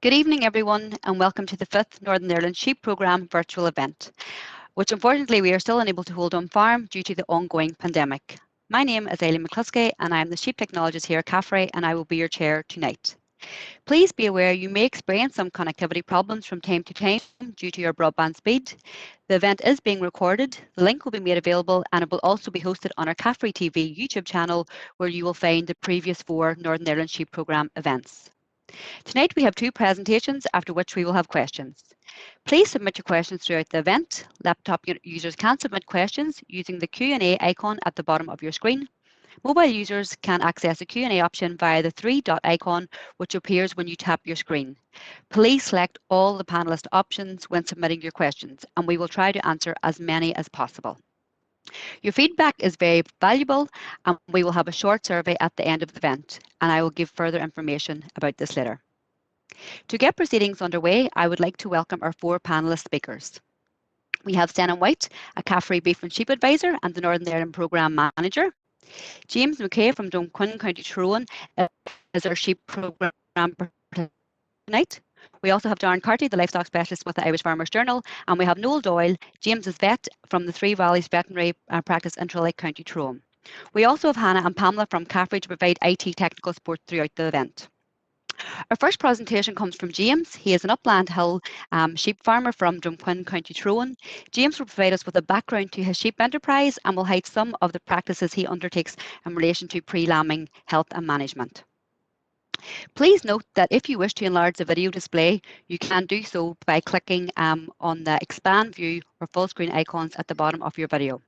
Good evening, everyone, and welcome to the 5th Northern Ireland Sheep Programme virtual event, which unfortunately we are still unable to hold on farm due to the ongoing pandemic. My name is Aileen McCluskey, and I am the Sheep Technologist here at CAFRE, and I will be your chair tonight. Please be aware you may experience some connectivity problems from time to time due to your broadband speed. The event is being recorded, the link will be made available, and it will also be hosted on our CAFRE TV YouTube channel, where you will find the previous 4 Northern Ireland Sheep Programme events. Tonight we have 2 presentations, after which we will have questions. Please submit your questions throughout the event. Laptop users can submit questions using the Q&A icon at the bottom of your screen. Mobile users can access the Q&A option via the 3-dot icon, which appears when you tap your screen. Please select all the panelist options when submitting your questions, and we will try to answer as many as possible. Your feedback is very valuable, and we will have a short survey at the end of the event, and I will give further information about this later. To get proceedings underway, I would like to welcome our 4 panelist speakers. We have Senan White, a CAFRE Beef and Sheep Advisor and the Northern Ireland Programme Manager. James McCay from Dunbia, County Tyrone, is our Sheep Programme tonight. We also have Darren Carty, the Livestock Specialist with the Irish Farmers Journal, and we have Newell Doyle, James's vet from the Three Valleys Veterinary Practice in Tralee, County Tyrone. We also have Hannah and Pamela from CAFRE to provide IT technical support throughout the event. Our first presentation comes from James. He is an upland hill sheep farmer from Dunbia, County Tyrone. James will provide us with a background to his sheep enterprise and will highlight some of the practices he undertakes in relation to pre-lambing health and management. Please note that if you wish to enlarge the video display, you can do so by clicking on the expand view or full screen icons at the bottom of your video.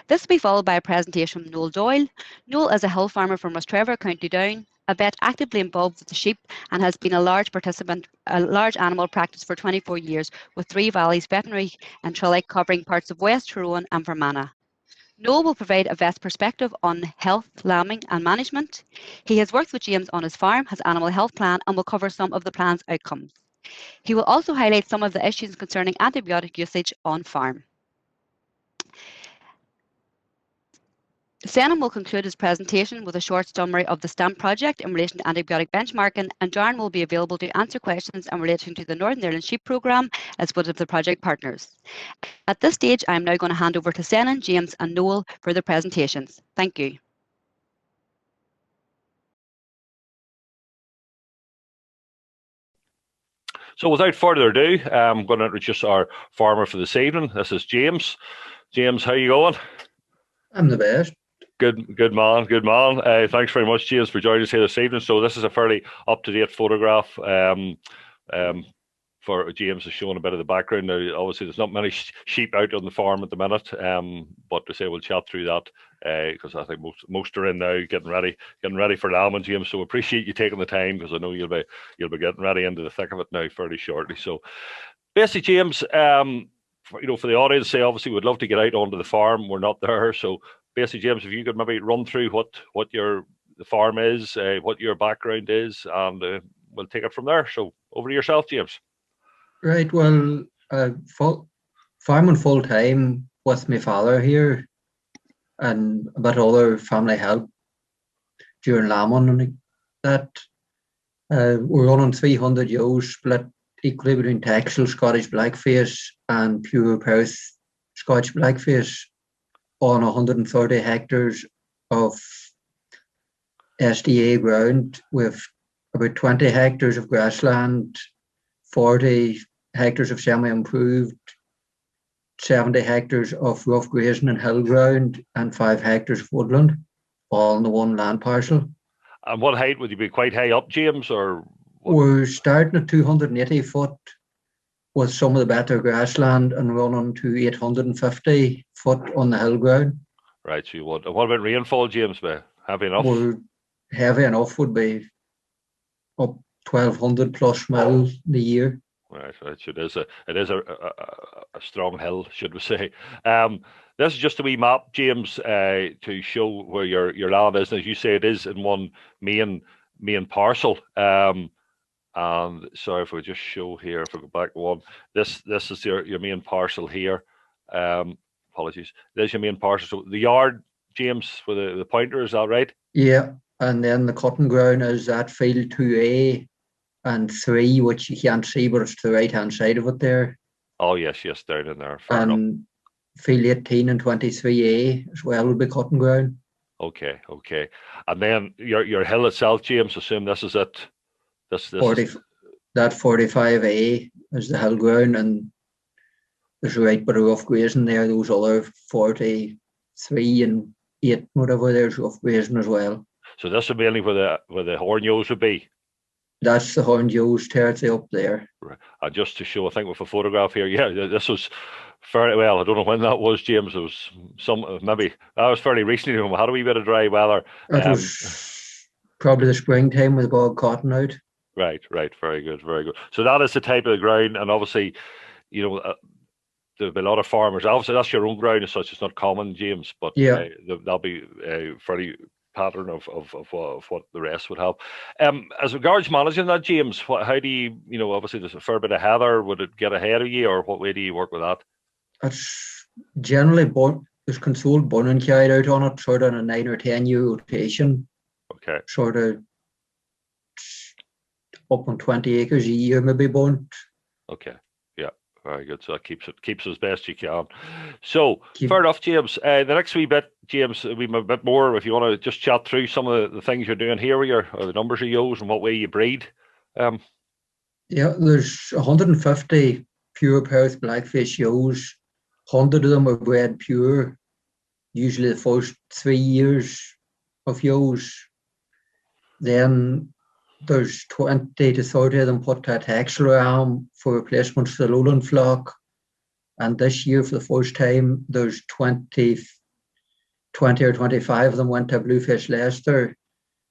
This will be followed by a presentation from Newell Doyle. Newell is a hill farmer from Rostrevor, County Down, a vet actively involved with the sheep and has been a large animal practice for 24 years with Three Valleys Veterinary and Tralee covering parts of West Tyrone and Fermanagh. Newell will provide a vet's perspective on health, lambing and management. He has worked with James on his farm, his animal health plan, and will cover some of the plan's outcomes. He will also highlight some of the issues concerning antibiotic usage on farm. Senan will conclude his presentation with a short summary of the STAMP project in relation to antibiotic benchmarking, and Darren will be available to answer questions in relation to the Northern Ireland Sheep Programme as one of the project partners. At this stage, I am now going to hand over to Senan, James and Newell for their presentations. Thank you. So without further ado, I'm going to introduce our farmer for this evening. This is James. James, how are you going? I'm the best. Good man. Thanks very much, James, for joining us here this evening. So this is a fairly up-to-date photograph. For James is showing a bit of the background. Now, obviously, there's not many sheep out on the farm at the minute, but to say we'll chat through that because I think most are in now, getting ready for lambing, James. So appreciate you taking the time because I know you'll be getting ready into the thick of it now fairly shortly. So basically, James, for the audience, say obviously we'd love to get out onto the farm. We're not there, so basically, James, if you could maybe run through what the farm is, what your background is, and we'll take it from there. So over to yourself, James. Right. Well, farming full time with my father here, and a bit other family help during lambing and that. We're running 300 ewes, split equally between Texel, Scottish Blackface, and pure Perth Scottish Blackface on 130 hectares of SDA ground with about 20 hectares of grassland, 40 hectares of semi-improved, 70 hectares of rough grazing and hill ground, and 5 hectares of woodland, all in the one land parcel. And what height would you be? Quite high up, James, or what? We're starting at 280 foot with some of the better grassland and running to 850 foot on the hill ground. Right, so you would. And what about rainfall, James? Heavy enough? We're heavy enough would be up 1,200 plus mil the year. Right. It is a strong hill, should we say? This is just a wee map, James, to show where your land is. And as you say, it is in one main parcel. And sorry if we just show here, if we go back one, this is your main parcel here. Apologies. There's your main parcel. So the yard, James, with the pointer, is that right? Yeah, and then the cutting ground is at field 2A, and 3, which you can't see, but it's to the right-hand side of it there. Oh, yes, down in there. Fair enough. And field 18 and 23A as well will be cutting ground. Okay. And then your hill itself, James, assume this is it. This 40, is... That 45A is the hill ground, and there's a right bit of rough grazing there. Those other 43 and 8, whatever, there's rough grazing as well. So this is mainly where the horn ewes would be. That's the horned ewes territory up there. Right. And just to show, I think with a photograph here, yeah, this was fairly well. I don't know when that was, James. It was maybe that was fairly recently. We had a wee bit of dry weather. It was probably the springtime with the bog cotton out. Right. Very good. So that is the type of ground, and obviously, there'll be a lot of farmers. Obviously, that's your own ground as such. It's not common, James, but yeah, that'll be a fairly pattern of what the rest would have. As regards managing that, James, how do you, obviously there's a fair bit of heather. Would it get ahead of you, or what way do you work with that? It's generally there's controlled burning carried out on it, sort of on a 9 or 10 year rotation. Okay. Sort of up on 20 acres a year, maybe burnt. Okay. Yeah. Very good. So that keeps it as best you can. So fair enough, James. The next wee bit, James, we a bit more. If you want to just chat through some of the things you're doing here, or the numbers you use and what way you breed. Yeah, there's 150 pure Perth blackfish ewes. 100 of them are bred pure. Usually the first 3 years of ewes. Then there's 20 to 30 of them put to a taxel arm for replacements for the lowland flock. And this year, for the first time, there's 20 or 25 of them went to Bluefish Leicester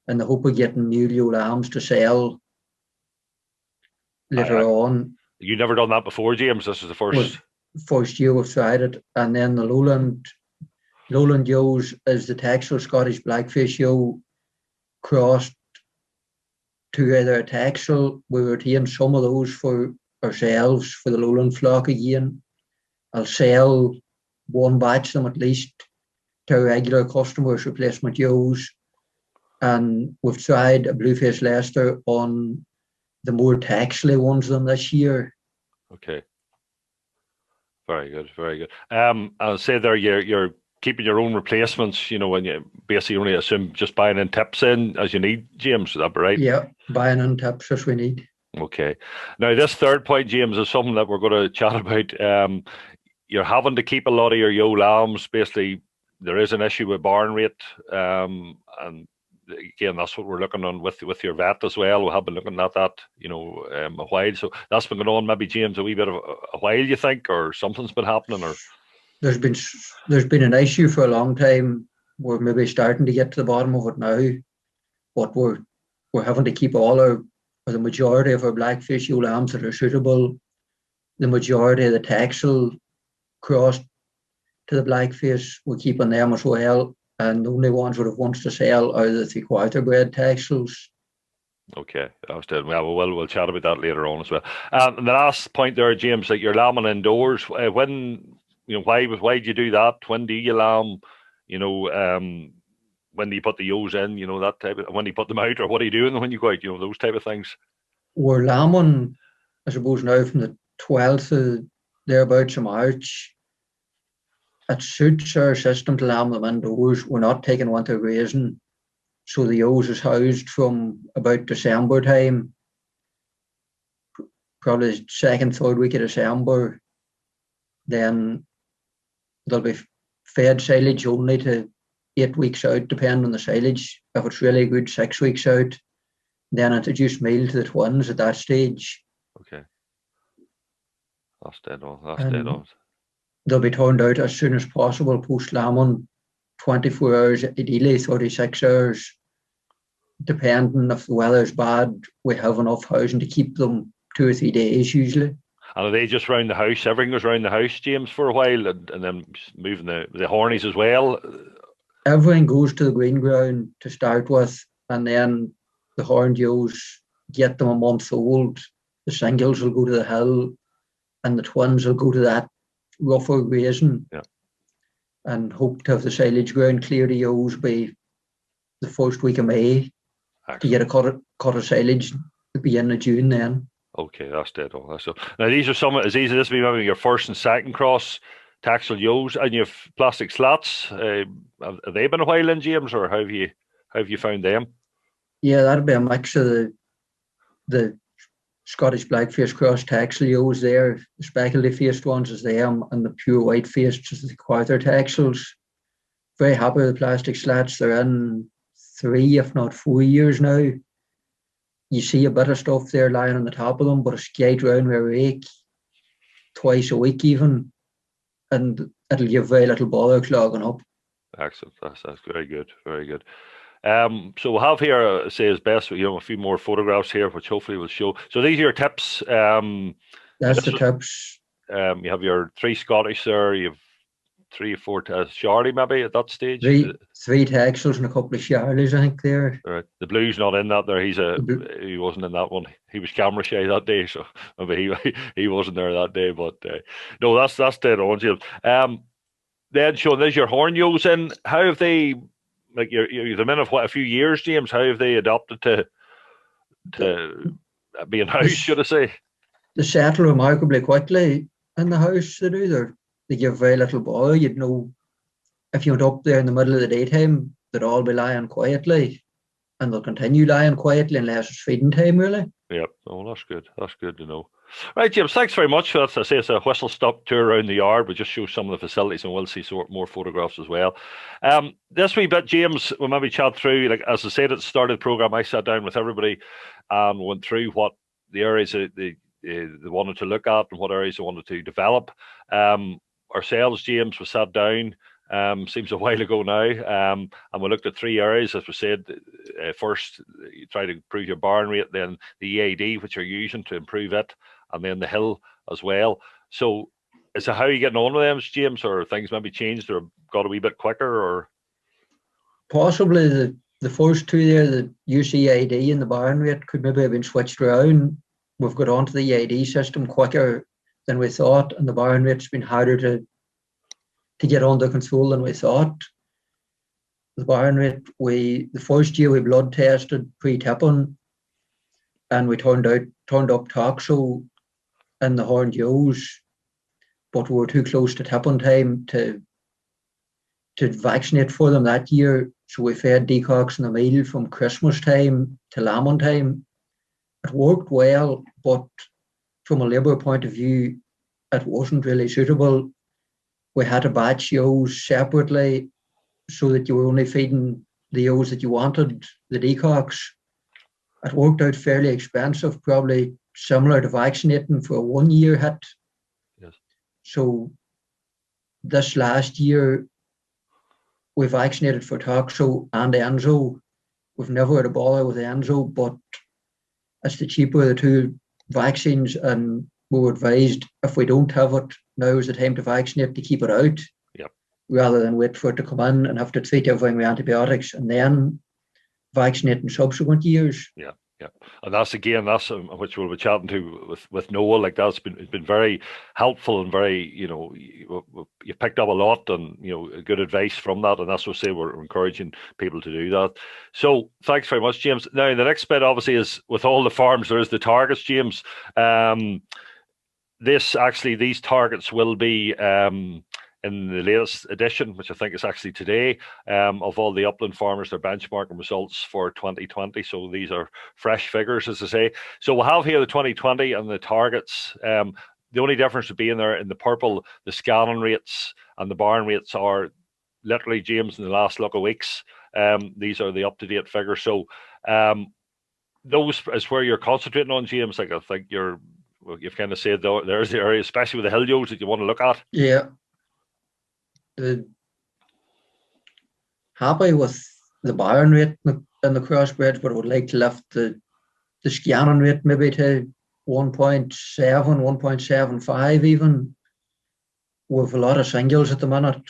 in the hope of getting new lambs to sell later on. You never done that before, James? This is the first year we've tried it. And then the lowland ewes is the taxel Scottish blackfish ewe crossed together a taxel. We retain some of those for ourselves for the lowland flock again. I'll sell one batch of them at least to our regular customers, replacement ewes. And we've tried a Bluefish Leicester on the more taxely ones than this year. Okay. Very good. I'll say there you're keeping your own replacements, when you basically only assume just buying in tips in as you need, James, is that right? Yeah, buying in tips as we need. Okay. Now this third point, James, is something that we're going to chat about. You're having to keep a lot of your ewe lambs. Basically, there is an issue with barn rate, and again, that's what we're looking on with your vet as well. We have been looking at that, a while. So that's been going on, maybe, James, a wee bit of a while, you think, or something's been happening, or there's been an issue for a long time. We're maybe starting to get to the bottom of it now, but we're having to keep the majority of our blackfish ewe lambs that are suitable. The majority of the taxel crossed to the blackfish, we're keeping them as well. And the only ones that have wants to sell are the 3/4 bred taxels. Okay, we'll chat about that later on as well. And the last point there, James, that you're lambing indoors. When why do you do that? When do you lamb? When do you put the ewes in? That type of. When do you put them out, or what are you doing when you go out? Those type of things. We're lambing, I suppose, now from the 12th of thereabouts of March. It suits our system to lamb them indoors. We're not taking winter grazing. So the ewes is housed from about December time, probably the second, third week of December. Then they'll be fed silage only to 8 weeks out, depending on the silage. If it's really good, 6 weeks out. Then introduce meal to the twins at that stage. Okay. That's dead on. They'll be turned out as soon as possible post-lambing, 24 hours, ideally 36 hours. Depending if the weather's bad, we have enough housing to keep them 2 or 3 days usually. And are they just round the house? Everything goes round the house, James, for a while, and then moving the hornies as well? Everything goes to the green ground to start with, and then the horned ewes get them a month old. The singles will go to the hill, and the twins will go to that rougher grazing. Yeah. And hope to have the silage ground clear to ewes by the first week of May. Excellent. To get a cut of silage the beginning of June then. Okay, that's dead on. So now these are some. Is these this be maybe your first and second cross taxel yos, and you have plastic slats? Have they been a while in, James, or how have you found them? Yeah, that'd be a mix of the Scottish blackface cross taxel yos there, the speckly faced ones as them, and the pure white faced as the quarter taxels. Very happy with the plastic slats. They're in 3, if not 4 years now. You see a bit of stuff there lying on the top of them, but it's gate round with a rake twice a week even, and it'll give very little bother clogging up. Excellent. That's very good. Very good. So we'll have here, say as best, a few more photographs here, which hopefully will show. So these are your tips. That's the tips. You have your 3 Scottish there. You have 3 or 4 Charlie maybe at that stage. 3 taxels and a couple of Charlies, I think there. Right. The blue's not in that there. He wasn't in that one. He was camera shy that day, so maybe he wasn't there that day. But no, that's dead on, James. Then Sean, there's your horn yos in. How have they? Like you're the men of a few years, James. How have they adopted to being house? Should I say? They settle remarkably quickly in the house. They do. They give very little bother. You'd know if you went up there in the middle of the daytime, they'd all be lying quietly, and they'll continue lying quietly unless it's feeding time, really. Yep. Oh, that's good. That's good to know. Right, James, thanks very much for that. I say it's a whistle-stop tour around the yard. We just show some of the facilities, and we'll see more photographs as well. This wee bit, James, we'll maybe chat through, like as I said at the start of the programme, I sat down with everybody and went through what the areas they wanted to look at and what areas they wanted to develop. Ourselves, James, we sat down, seems a while ago now, and we looked at 3 areas, as we said. First, you try to improve your barn rate, then the EAD, which you're using to improve it, and then the hill as well. So, is it how are you getting on with them, James, or things maybe changed or got a wee bit quicker, or? Possibly the first 2 there, the UCAD and the barn rate could maybe have been switched around. We've got onto the EAD system quicker than we thought, and the barn rate's been harder to get under control than we thought. The barn rate, the first year we blood tested pre-tipping, and we turned up toxo in the horned ewes, but we were too close to tipping time to vaccinate for them that year. So we fed decox in the meal from Christmas time to lambing time. It worked well, but from a labour point of view, it wasn't really suitable. We had to batch ewes separately so that you were only feeding the ewes that you wanted, the decox. It worked out fairly expensive, probably similar to vaccinating for a 1-year hit. Yes. So this last year, we vaccinated for toxo and enzo. We've never had a bother with enzo, but it's the cheaper of the 2 vaccines, and we were advised if we don't have it, now is the time to vaccinate to keep it out. Yep. Rather than wait for it to come in and have to treat everything with antibiotics and then vaccinate in subsequent years. Yeah. Yeah, and that's which we'll be chatting to with Newell. Like it's been very helpful and very, you picked up a lot and good advice from that, and that's what we're encouraging people to do that. So thanks very much, James. Now the next bit obviously is with all the farms there is the targets, James. These targets will be in the latest edition, which I think is actually today, of all the upland farmers, their benchmarking results for 2020. So these are fresh figures, as I say. So we'll have here the 2020 and the targets. The only difference would be in there in the purple, the scanning rates and the barn rates are literally, James, in the last look of weeks. These are the up-to-date figures. So those is where you're concentrating on, James. Like I think you've kind of said there's the area, especially with the hill yolks that you want to look at. Yeah. Happy with the barn rate and the crossbreds, but I would like to lift the scanning rate maybe to 1.7, 1.75 even. We have a lot of singles at the minute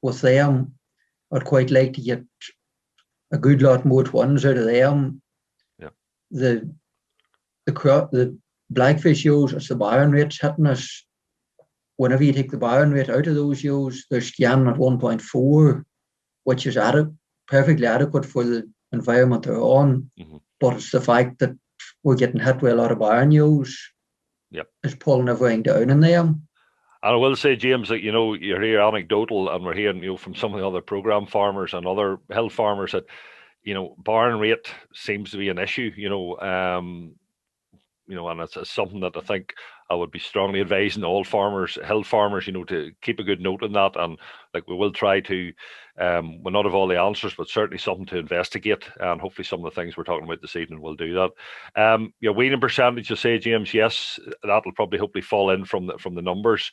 with them. I'd quite like to get a good lot more twins out of them. Yeah. The blackfish ewes, it's the barn rates hitting us. Whenever you take the barn rate out of those ewes, they're scanning at 1.4, which is perfectly adequate for the environment they're on. Mm-hmm. But it's the fact that we're getting hit with a lot of barn ewes. Yep. It's pulling everything down in them. And I will say, James, that, you're here anecdotal, and we're hearing, from some of the other program farmers and other hill farmers that, barn rate seems to be an issue, and it's something that I think I would be strongly advising all farmers, hill farmers, to keep a good note on that. And we will try to, we'll not have all the answers, but certainly something to investigate. And hopefully some of the things we're talking about this evening will do that. Weaning percentage, you say, James, yes, that'll probably hopefully fall in from the numbers.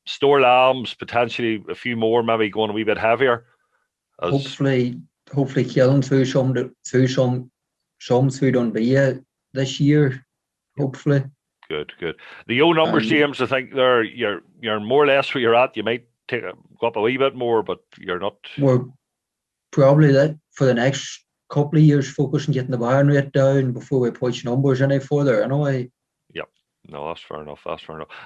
Store lambs, potentially a few more, maybe going a wee bit heavier. Hopefully killing through some through Dunbia this year, hopefully. Good. The yo numbers, James, I think you're more or less where you're at. You might go up a wee bit more, but you're not. We're probably that for the next couple of years focus on getting the barn rate down before we push numbers any further, anyway. Yep. No, that's fair enough.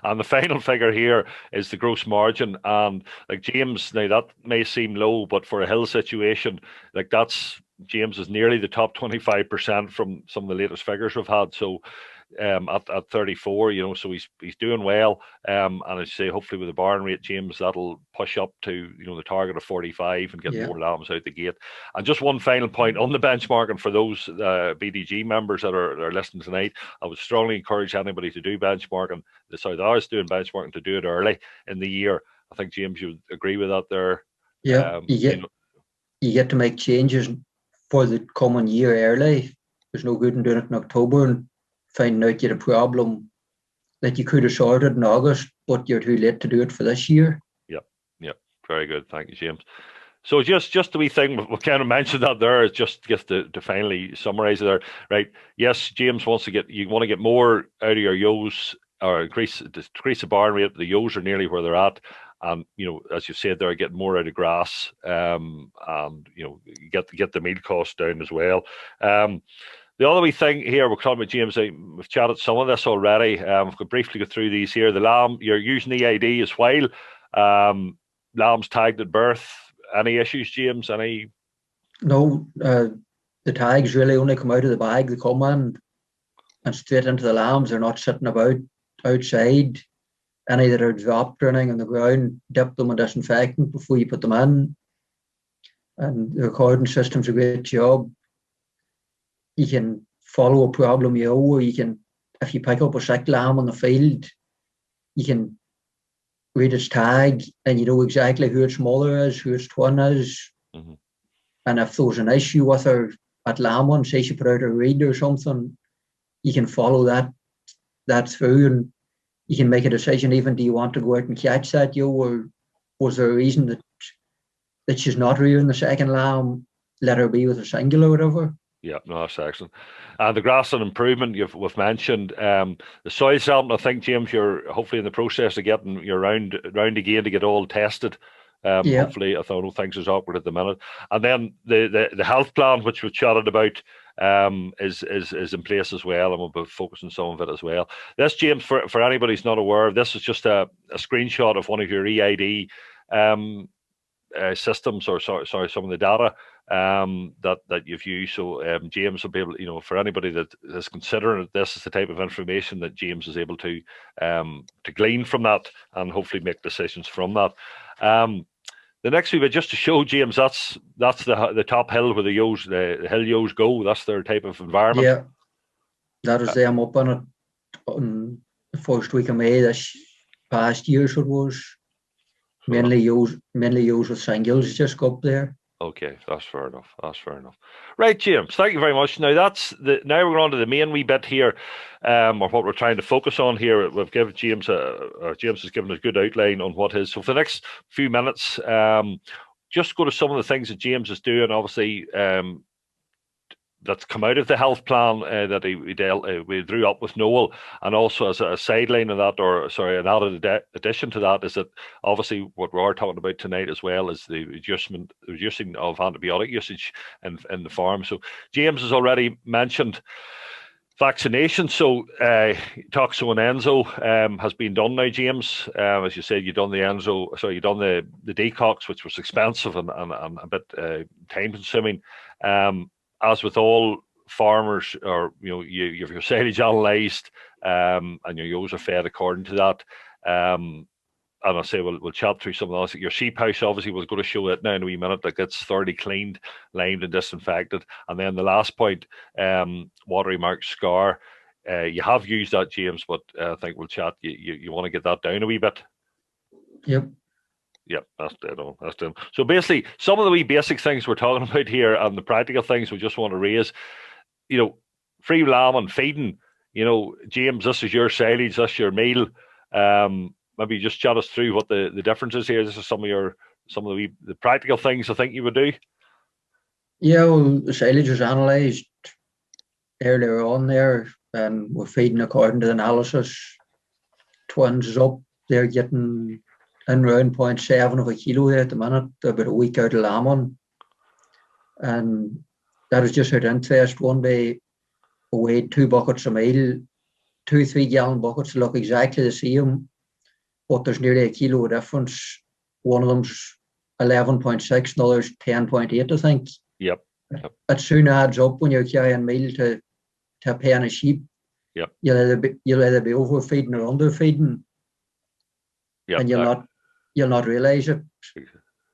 And the final figure here is the gross margin. And James, now that may seem low, but for a hill situation, James is nearly the top 25% from some of the latest figures we've had. So at 34, so he's doing well. And I say, hopefully with the barn rate, James, that'll push up to the target of 45 and get more lambs out the gate. And just one final point on the benchmarking for those BDG members that are listening tonight, I would strongly encourage anybody to do benchmarking. The South Irish doing benchmarking to do it early in the year. I think, James, you would agree with that there. Yeah, you get to make changes for the coming year early. There's no good in doing it in October and finding out you had a problem that you could have sorted in August, but you're too late to do it for this year. Yep. Very good. Thank you, James. So just the wee thing, we kind of mentioned that there, is just to finally summarise it there, right? Yes, James want to get more out of your ewes, or increase the barn rate. The ewes are nearly where they're at. And, as you said, they're getting more out of grass, and, get the meal cost down as well. The other wee thing here, we're talking about, James, we've chatted some of this already. We could briefly go through these here. The lamb, you're using EID as well. Lambs tagged at birth. Any issues, James? Any? No, the tags really only come out of the bag. They come in and straight into the lambs. They're not sitting about outside. Any that are dropped or anything on the ground, dip them in disinfectant before you put them in. And the recording system's a great job. You can follow a problem or you can, if you pick up a sick lamb on the field, you can read its tag and you know exactly who its mother is, who its twin is. Mm-hmm. And if there was an issue with her at lamb one, say she put out a reed or something, you can follow that through and you can make a decision. Even, do you want to go out and catch that or was there a reason that she's not rearing the second lamb, let her be with a single or whatever? Yeah, no, that's excellent. And the grassland improvement we've mentioned. The soil sampling, I think, James, you're hopefully in the process of getting your round again to get all tested. Hopefully, I don't think it's awkward at the minute. And then the health plan, which we've chatted about, is in place as well, and we'll be focusing some of it as well. This, James, for anybody who's not aware, this is just a screenshot of one of your EID systems, or sorry, some of the data that you've used. So James will be able, for anybody that is considering this is the type of information that James is able to glean from that and hopefully make decisions from that. The next wee bit, just to show, James, that's the top hill where the hill ewes go. That's their type of environment. Yeah, that was them up on it on the first week of May this past year. So it was mainly ewes with singles just go up there. Okay, that's fair enough. Right, James, thank you very much. Now now we're on to the main wee bit here, or what we're trying to focus on here. We've given James has given us a good outline on what is. So for the next few minutes, just go to some of the things that James is doing. Obviously, that's come out of the health plan that we drew up with Newell, and also as a sideline of that, an added addition to that, is that obviously what we are talking about tonight as well is the reducing of antibiotic usage in the farm. So James has already mentioned vaccination. So Toxo and Enzo has been done now, James. As you said, you've done the decox, which was expensive and a bit time consuming. As with all farmers, or you have your silage analysed, and your ewes are fed according to that. And I'll say we'll chat through some of those. Your sheep house, obviously, we're going to show it now in a wee minute. That gets thoroughly cleaned, limed, and disinfected. And then the last point, watery mark scar. You have used that, James, but I think we'll chat. You want to get that down a wee bit. Yep. Yep, that's dead on. That's dead on. So basically, some of the wee basic things we're talking about here, and the practical things we just want to raise. Free lambing, feeding. James, this is your silage, this is your meal. Maybe just chat us through what the difference is here. This is some of the practical things I think you would do. Yeah, well, the silage was analysed earlier on there, and we're feeding according to the analysis. Twins is up, they're getting in around 0.7 of a kilo there at the minute. They're about a week out of lambing. And that was just out of interest. One day we weighed 2 buckets of meal, 2 3-gallon buckets look exactly the same, but there's nearly a kilo difference. One of them's 11.6, the other's 10.8, I think. Yep. It soon adds up when you're carrying meal to a pen of sheep. Yep. You'll either be overfeeding or underfeeding. Yep. And you'll not realise it.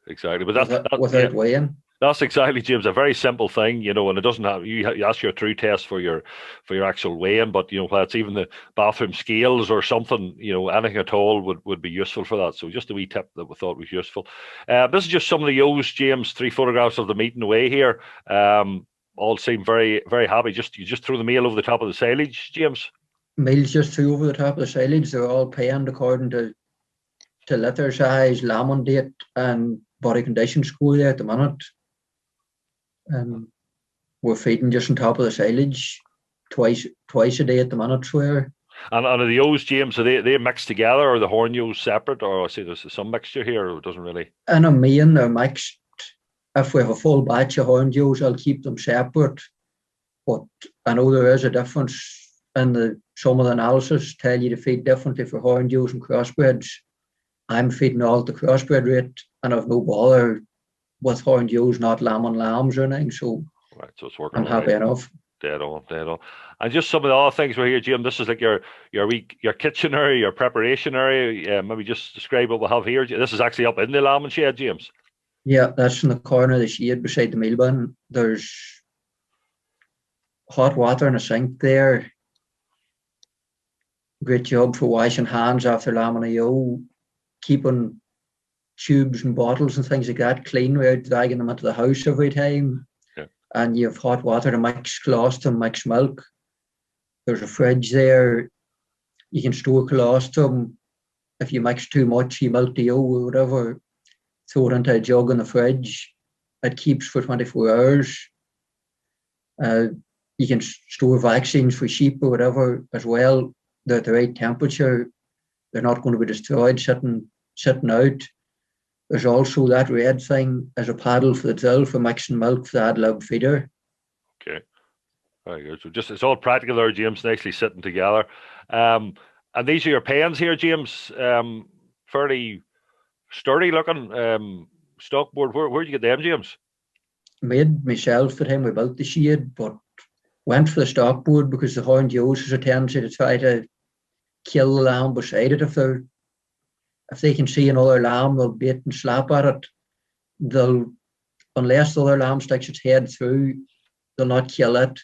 Exactly. But without weighing. That's exactly, James, a very simple thing, and it doesn't have, you ask your true test for your actual weighing, but whether it's even the bathroom scales or something, anything at all would be useful for that. So just a wee tip that we thought was useful. This is just some of the ewes, James, 3 photographs of them eating away here. All seem very, very happy. You just throw the meal over the top of the silage, James? Meal's just threw over the top of the silage. They're all penned according to litter size, lambing date, and body condition score there at the minute. And we're feeding just on top of the silage twice a day at the minute. Swear. And are the ewes, James, are they mixed together, or the horn ewes separate, or I see there's some mixture here, or it doesn't really? In a main, they're mixed. If we have a full batch of horn ewes, I'll keep them separate. But I know there is a difference, and some of the analysis tell you to feed differently for horn ewes and crossbreds. I'm feeding all at the crossbred rate, and I've no bother with horned ewes, not lambing lambs or anything. So, right, so it's working. I'm happy enough. Dead on. And just some of the other things we're here, Jim. This is like your kitchen area, your preparation area. Maybe just describe what we have here. This is actually up in the lambing shed, James. Yeah, that's in the corner of the shed beside the meal bin. There's hot water in a sink there. Great job for washing hands after lambing a ewe, keeping tubes and bottles and things like that clean without dragging them into the house every time. Yeah. And you have hot water to mix colostrum, mix milk. There's a fridge there. You can store colostrum. If you mix too much, you milk the ewe or whatever, throw it into a jug in the fridge. It keeps for 24 hours. You can store vaccines for sheep or whatever as well. They're at the right temperature. They're not going to be destroyed sitting out. There's also that red thing as a paddle for the drill for mixing milk for the ad lib feeder. Okay, very good. So it's all practical there, James, nicely sitting together. And these are your pens here, James. Fairly sturdy looking stock board. Where'd you get them, James? Made myself the time we built the shed, but went for the stock board because the horned ewes has a tendency to try to kill the lamb beside it. If they can see another lamb, they'll bait and slap at it. Unless the other lamb sticks its head through, they'll not kill it.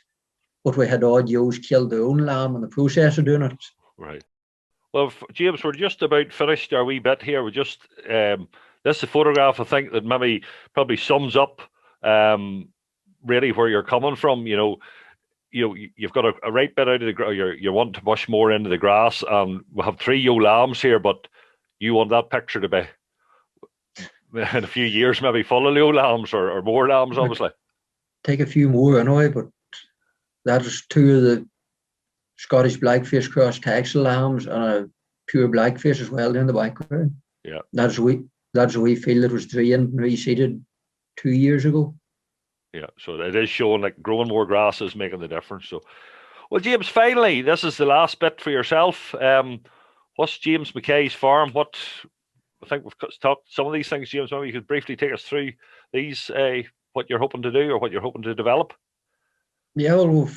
But we had odd ewes kill their own lamb in the process of doing it. Right. Well, James, we're just about finished our wee bit here. We're just this is a photograph I think that probably sums up really where you're coming from. You've got a right bit out of the grass. You want to push more into the grass, and we have 3 ewe lambs here, but you want that picture to be in a few years maybe full of ewe lambs or more lambs, obviously. Take a few more anyway, but that is 2 of the Scottish blackface cross Texel lambs and a pure blackface as well in the background. Yeah, that's a wee field that was drained and reseeded 2 years ago. Yeah, so it is showing like growing more grass is making the difference. So, well, James, finally, this is the last bit for yourself. What's James McCay's farm? I think we've talked some of these things, James. Maybe you could briefly take us through these, what you're hoping to do or what you're hoping to develop. Yeah, well,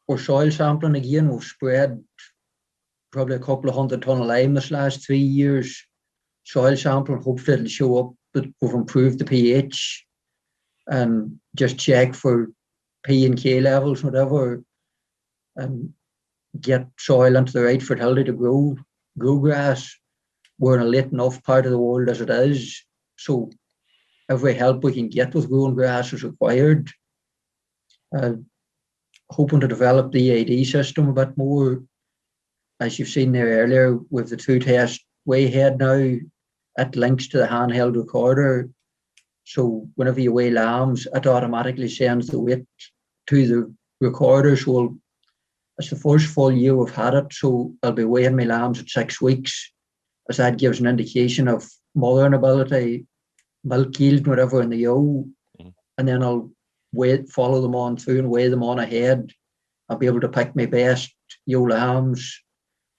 we're soil sampling again. We've spread probably a couple of 100 ton of lime this last 3 years. Soil sampling, hopefully it'll show up that we've improved the pH and just check for P and K levels, whatever, and get soil into the right fertility to grow grass. We're in a late enough part of the world as it is, so every help we can get with growing grass is required. Hoping to develop the EAD system a bit more. As you've seen there earlier, with the 2 tests way ahead now, it links to the handheld recorder. So whenever you weigh lambs, it automatically sends the weight to the recorder. So it's the first full year we've had it. So I'll be weighing my lambs at 6 weeks, as that gives an indication of mothering ability, milk yield, whatever in the ewe. And then I'll follow them on through and weigh them on ahead. I'll be able to pick my best ewe lambs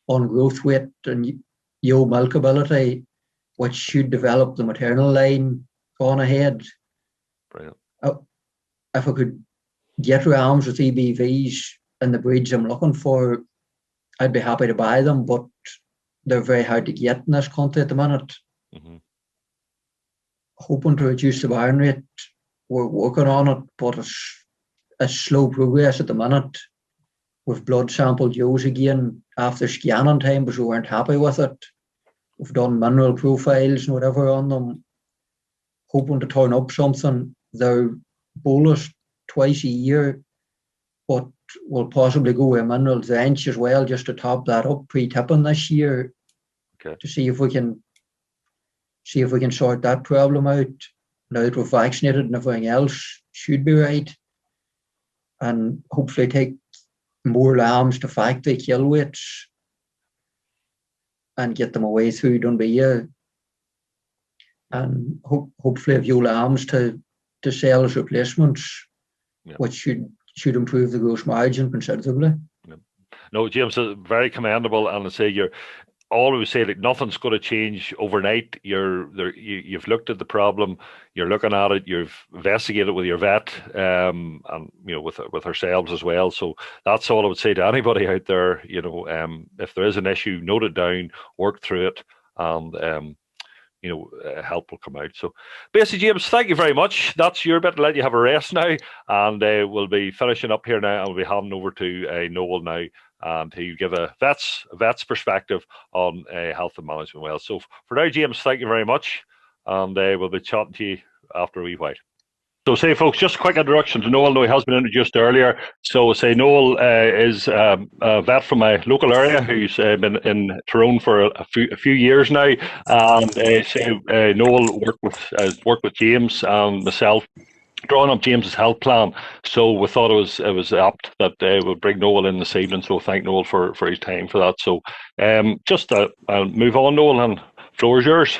on growth weight and ewe milk ability, which should develop the maternal line on ahead. Brilliant. If I could get rams with EBVs and the breeds I'm looking for, I'd be happy to buy them, but they're very hard to get in this country at the minute. Hoping to reduce the barn rate. We're working on it, but it's slow progress at the minute. We've blood sampled ewes again after scanning time because we weren't happy with it. We've done mineral profiles and whatever on them, hoping to turn up something. They're bolus twice a year, but we'll possibly go with a mineral drench as well, just to top that up pre-tipping this year, to see if we can sort that problem out. Now that we're vaccinated and everything else should be right, and hopefully take more lambs to factory kill weights and get them away through Dunbia, and hopefully have ewe lambs to sell as replacements, which should improve the gross margin considerably. No, James, very commendable, and I say you're always say like nothing's going to change overnight. You've looked at the problem, you're looking at it, you've investigated with your vet, and with ourselves as well. So that's all I would say to anybody out there. If there is an issue, note it down, work through it, and help will come out. So basically, James, thank you very much. That's your bit. I'll let you have a rest now, and we'll be finishing up here now, and we'll be handing over to Newell now, and he give a vet's perspective on health and management. Well, so for now, James, thank you very much, and we'll be chatting to you after a wee while. So say, folks, just a quick introduction to Newell. He has been introduced earlier. So say Newell is a vet from my local area who's been in Tyrone for a few years now. And Newell worked with James and myself, drawing up James's health plan. So we thought it was apt that we'll bring Newell in this evening. So thank Newell for his time for that. So I'll move on, Newell, and the floor is yours.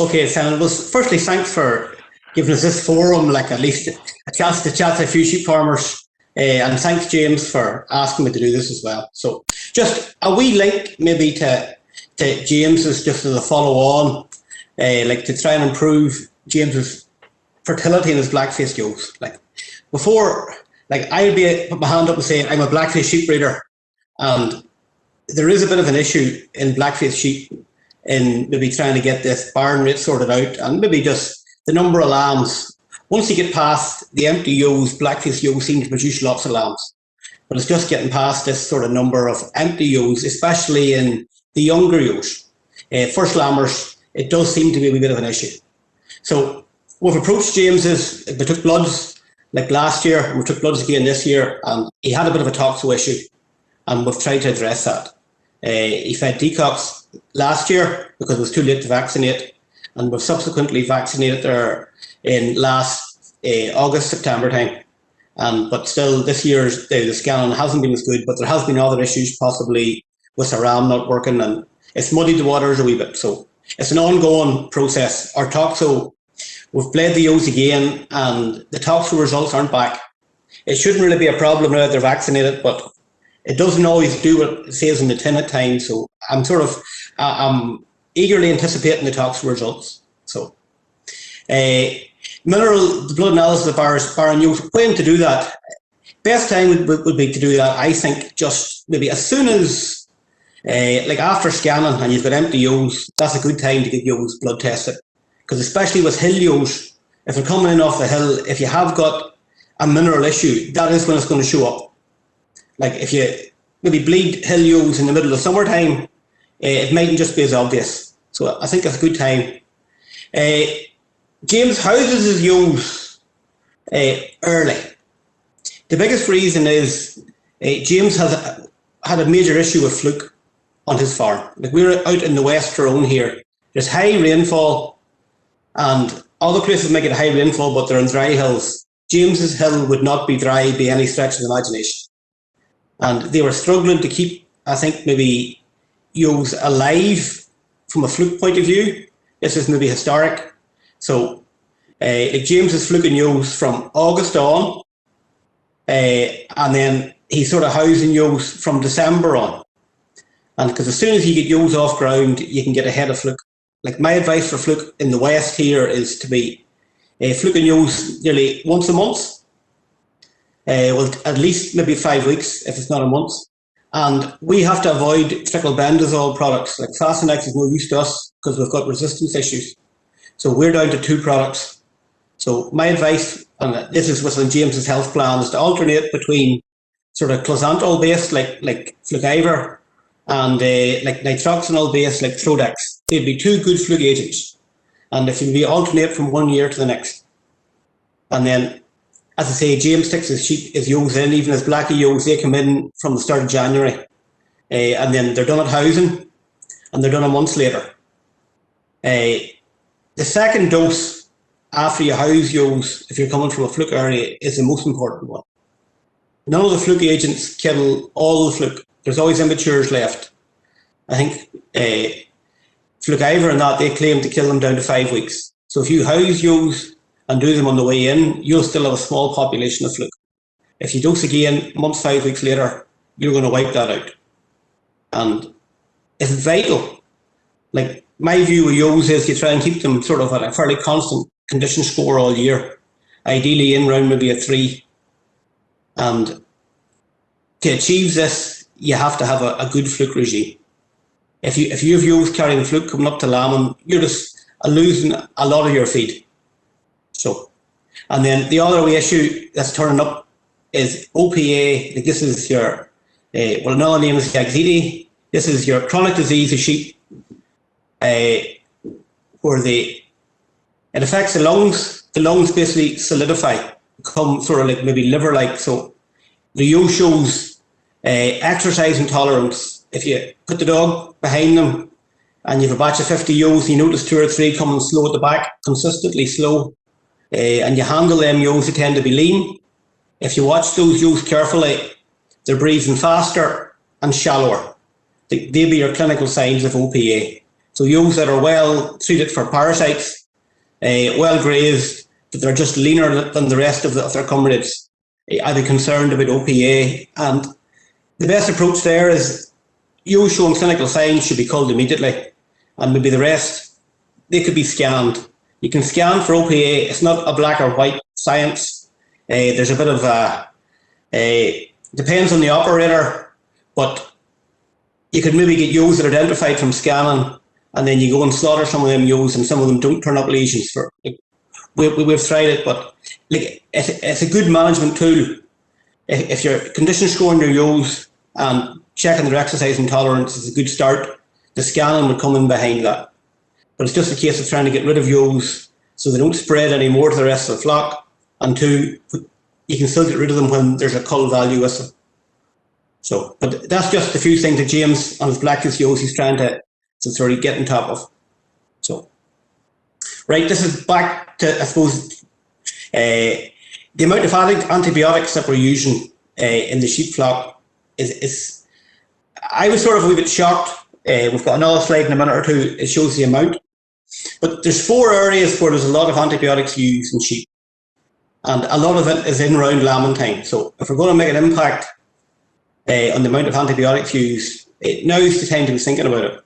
Okay, Simon. Well, firstly, thanks for giving us this forum, like at least a chance to chat to a few sheep farmers. And thanks, James, for asking me to do this as well. So just a wee link maybe to James's, just as a follow-on, like to try and improve James's fertility in his black-faced ewes. Like before, like I'd put my hand up and say I'm a black-faced sheep breeder, and there is a bit of an issue in black-faced sheep in maybe trying to get this barn rate sorted out, and maybe just the number of lambs. Once you get past the empty ewes, black-faced ewes seem to produce lots of lambs. But it's just getting past this sort of number of empty ewes, especially in the younger ewes. First lambers, it does seem to be a wee bit of an issue. So we've approached James's, we took bloods like last year, and we took bloods again this year, and he had a bit of a toxo issue, and we've tried to address that. He fed decox last year because it was too late to vaccinate, and we've subsequently vaccinated there in last August, September time. But still, this year's the scanning hasn't been as good, but there has been other issues, possibly with the ram not working, and it's muddied the waters a wee bit. So it's an ongoing process. Our toxo, we've bled the ewes again, and the toxo results aren't back. It shouldn't really be a problem now that they're vaccinated, but it doesn't always do what it says in the tin at times. So I'm I'm eagerly anticipating the toxo results. So the blood analysis of our ewes, when to do that? best time would be to do that, I think, just maybe as soon as, like after scanning and you've got empty ewes, that's a good time to get ewes blood tested. Because especially with hill ewes, if they're coming in off the hill, if you have got a mineral issue, that is when it's going to show up. Like if you maybe bleed hill ewes in the middle of summertime, it mightn't just be as obvious. So I think that's a good time. James houses his ewes early. The biggest reason is James has had a major issue with fluke on his farm. Like we're out in the West Tyrone here. There's high rainfall, and other places may get high rainfall, but they're in dry hills. James's hill would not be dry by any stretch of the imagination. And they were struggling to keep, I think, maybe ewes alive from a fluke point of view. This is maybe historic. So like James is fluking ewes from August on, and then he's sort of housing ewes from December on. And because as soon as you get ewes off ground, you can get ahead of fluke. Like my advice for fluke in the West here is to be fluking ewes nearly once a month. Well, at least maybe 5 weeks if it's not a month. And we have to avoid triclobendazole products. Like Fastinex is no use to us because we've got resistance issues. So we're down to 2 products. So my advice, and this is within James's health plan, is to alternate between sort of closanthol based like Flukiver and like nitroxanol based like Trodex. They'd be 2 good fluke agents. And if you be alternate from 1 year to the next. And then, as I say, James sticks his ewes in, even his blackie ewes, they come in from the start of January. And then they're done at housing, and they're done a month later. The second dose after you house ewes, if you're coming from a fluke area, is the most important one. None of the fluke agents kill all the fluke. There's always immatures left. I think Flukiver and that, they claim to kill them down to 5 weeks. So if you house ewes and do them on the way in, you'll still have a small population of fluke. If you dose again, a month, 5 weeks later, you're going to wipe that out. And it's vital. Like my view with ewes is you try and keep them sort of at a fairly constant condition score all year. Ideally in round maybe a 3. And to achieve this, you have to have a good fluke regime. If you have ewes carrying fluke coming up to lambing, you're just losing a lot of your feed. So, and then the other issue that's turning up is OPA. Like this is your, well, another name is Yaxidi. This is your chronic disease of sheep, where it affects the lungs. The lungs basically solidify, become sort of like maybe liver-like. So the ewe shows exercise intolerance. If you put the dog behind them and you have a batch of 50 ewes, you notice 2 or 3 coming slow at the back, consistently slow. And you handle them ewes, they tend to be lean. If you watch those ewes carefully, they're breathing faster and shallower. They'll be your clinical signs of OPA. So ewes that are well treated for parasites, well grazed, but they're just leaner than the rest of their comrades, I'd be concerned about OPA. And the best approach there is ewes showing clinical signs should be culled immediately, and maybe the rest, they could be scanned. You can scan for OPA. It's not a black or white science. There's a bit of depends on the operator, but you could maybe get ewes that are identified from scanning, and then you go and slaughter some of them ewes, and some of them don't turn up lesions. We've tried it, but like it's a good management tool. If you're condition scoring your ewes and checking their exercise intolerance is a good start, the scanning would come in behind that. But it's just a case of trying to get rid of ewes so they don't spread any more to the rest of the flock. And 2, you can still get rid of them when there's a cull value with them. So, but that's just a few things that James on his blackest ewes he's trying to sort of get on top of. So, right, this is back to, I suppose, the amount of antibiotics that we're using in the sheep flock is I was sort of a wee bit shocked. We've got another slide in a minute or 2, it shows the amount. But there's 4 areas where there's a lot of antibiotics used in sheep. And a lot of it is in around lambing time. So if we're going to make an impact on the amount of antibiotics used, now is the time to be thinking about it.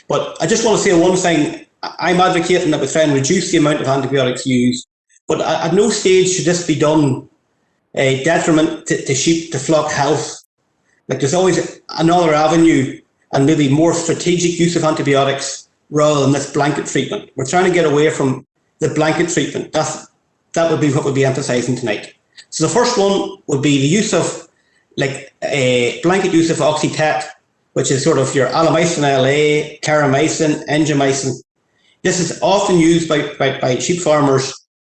But I just want to say one thing. I'm advocating that we try and reduce the amount of antibiotics used, but at no stage should this be done a detriment to sheep, to flock health. Like there's always another avenue and maybe more strategic use of antibiotics rather than this blanket treatment. We're trying to get away from the blanket treatment. That would be what we'll be emphasising tonight. So the first one would be the use of, like a blanket use of Oxytet, which is sort of your Alamycin LA, Caramycin, Endomycin. This is often used by sheep farmers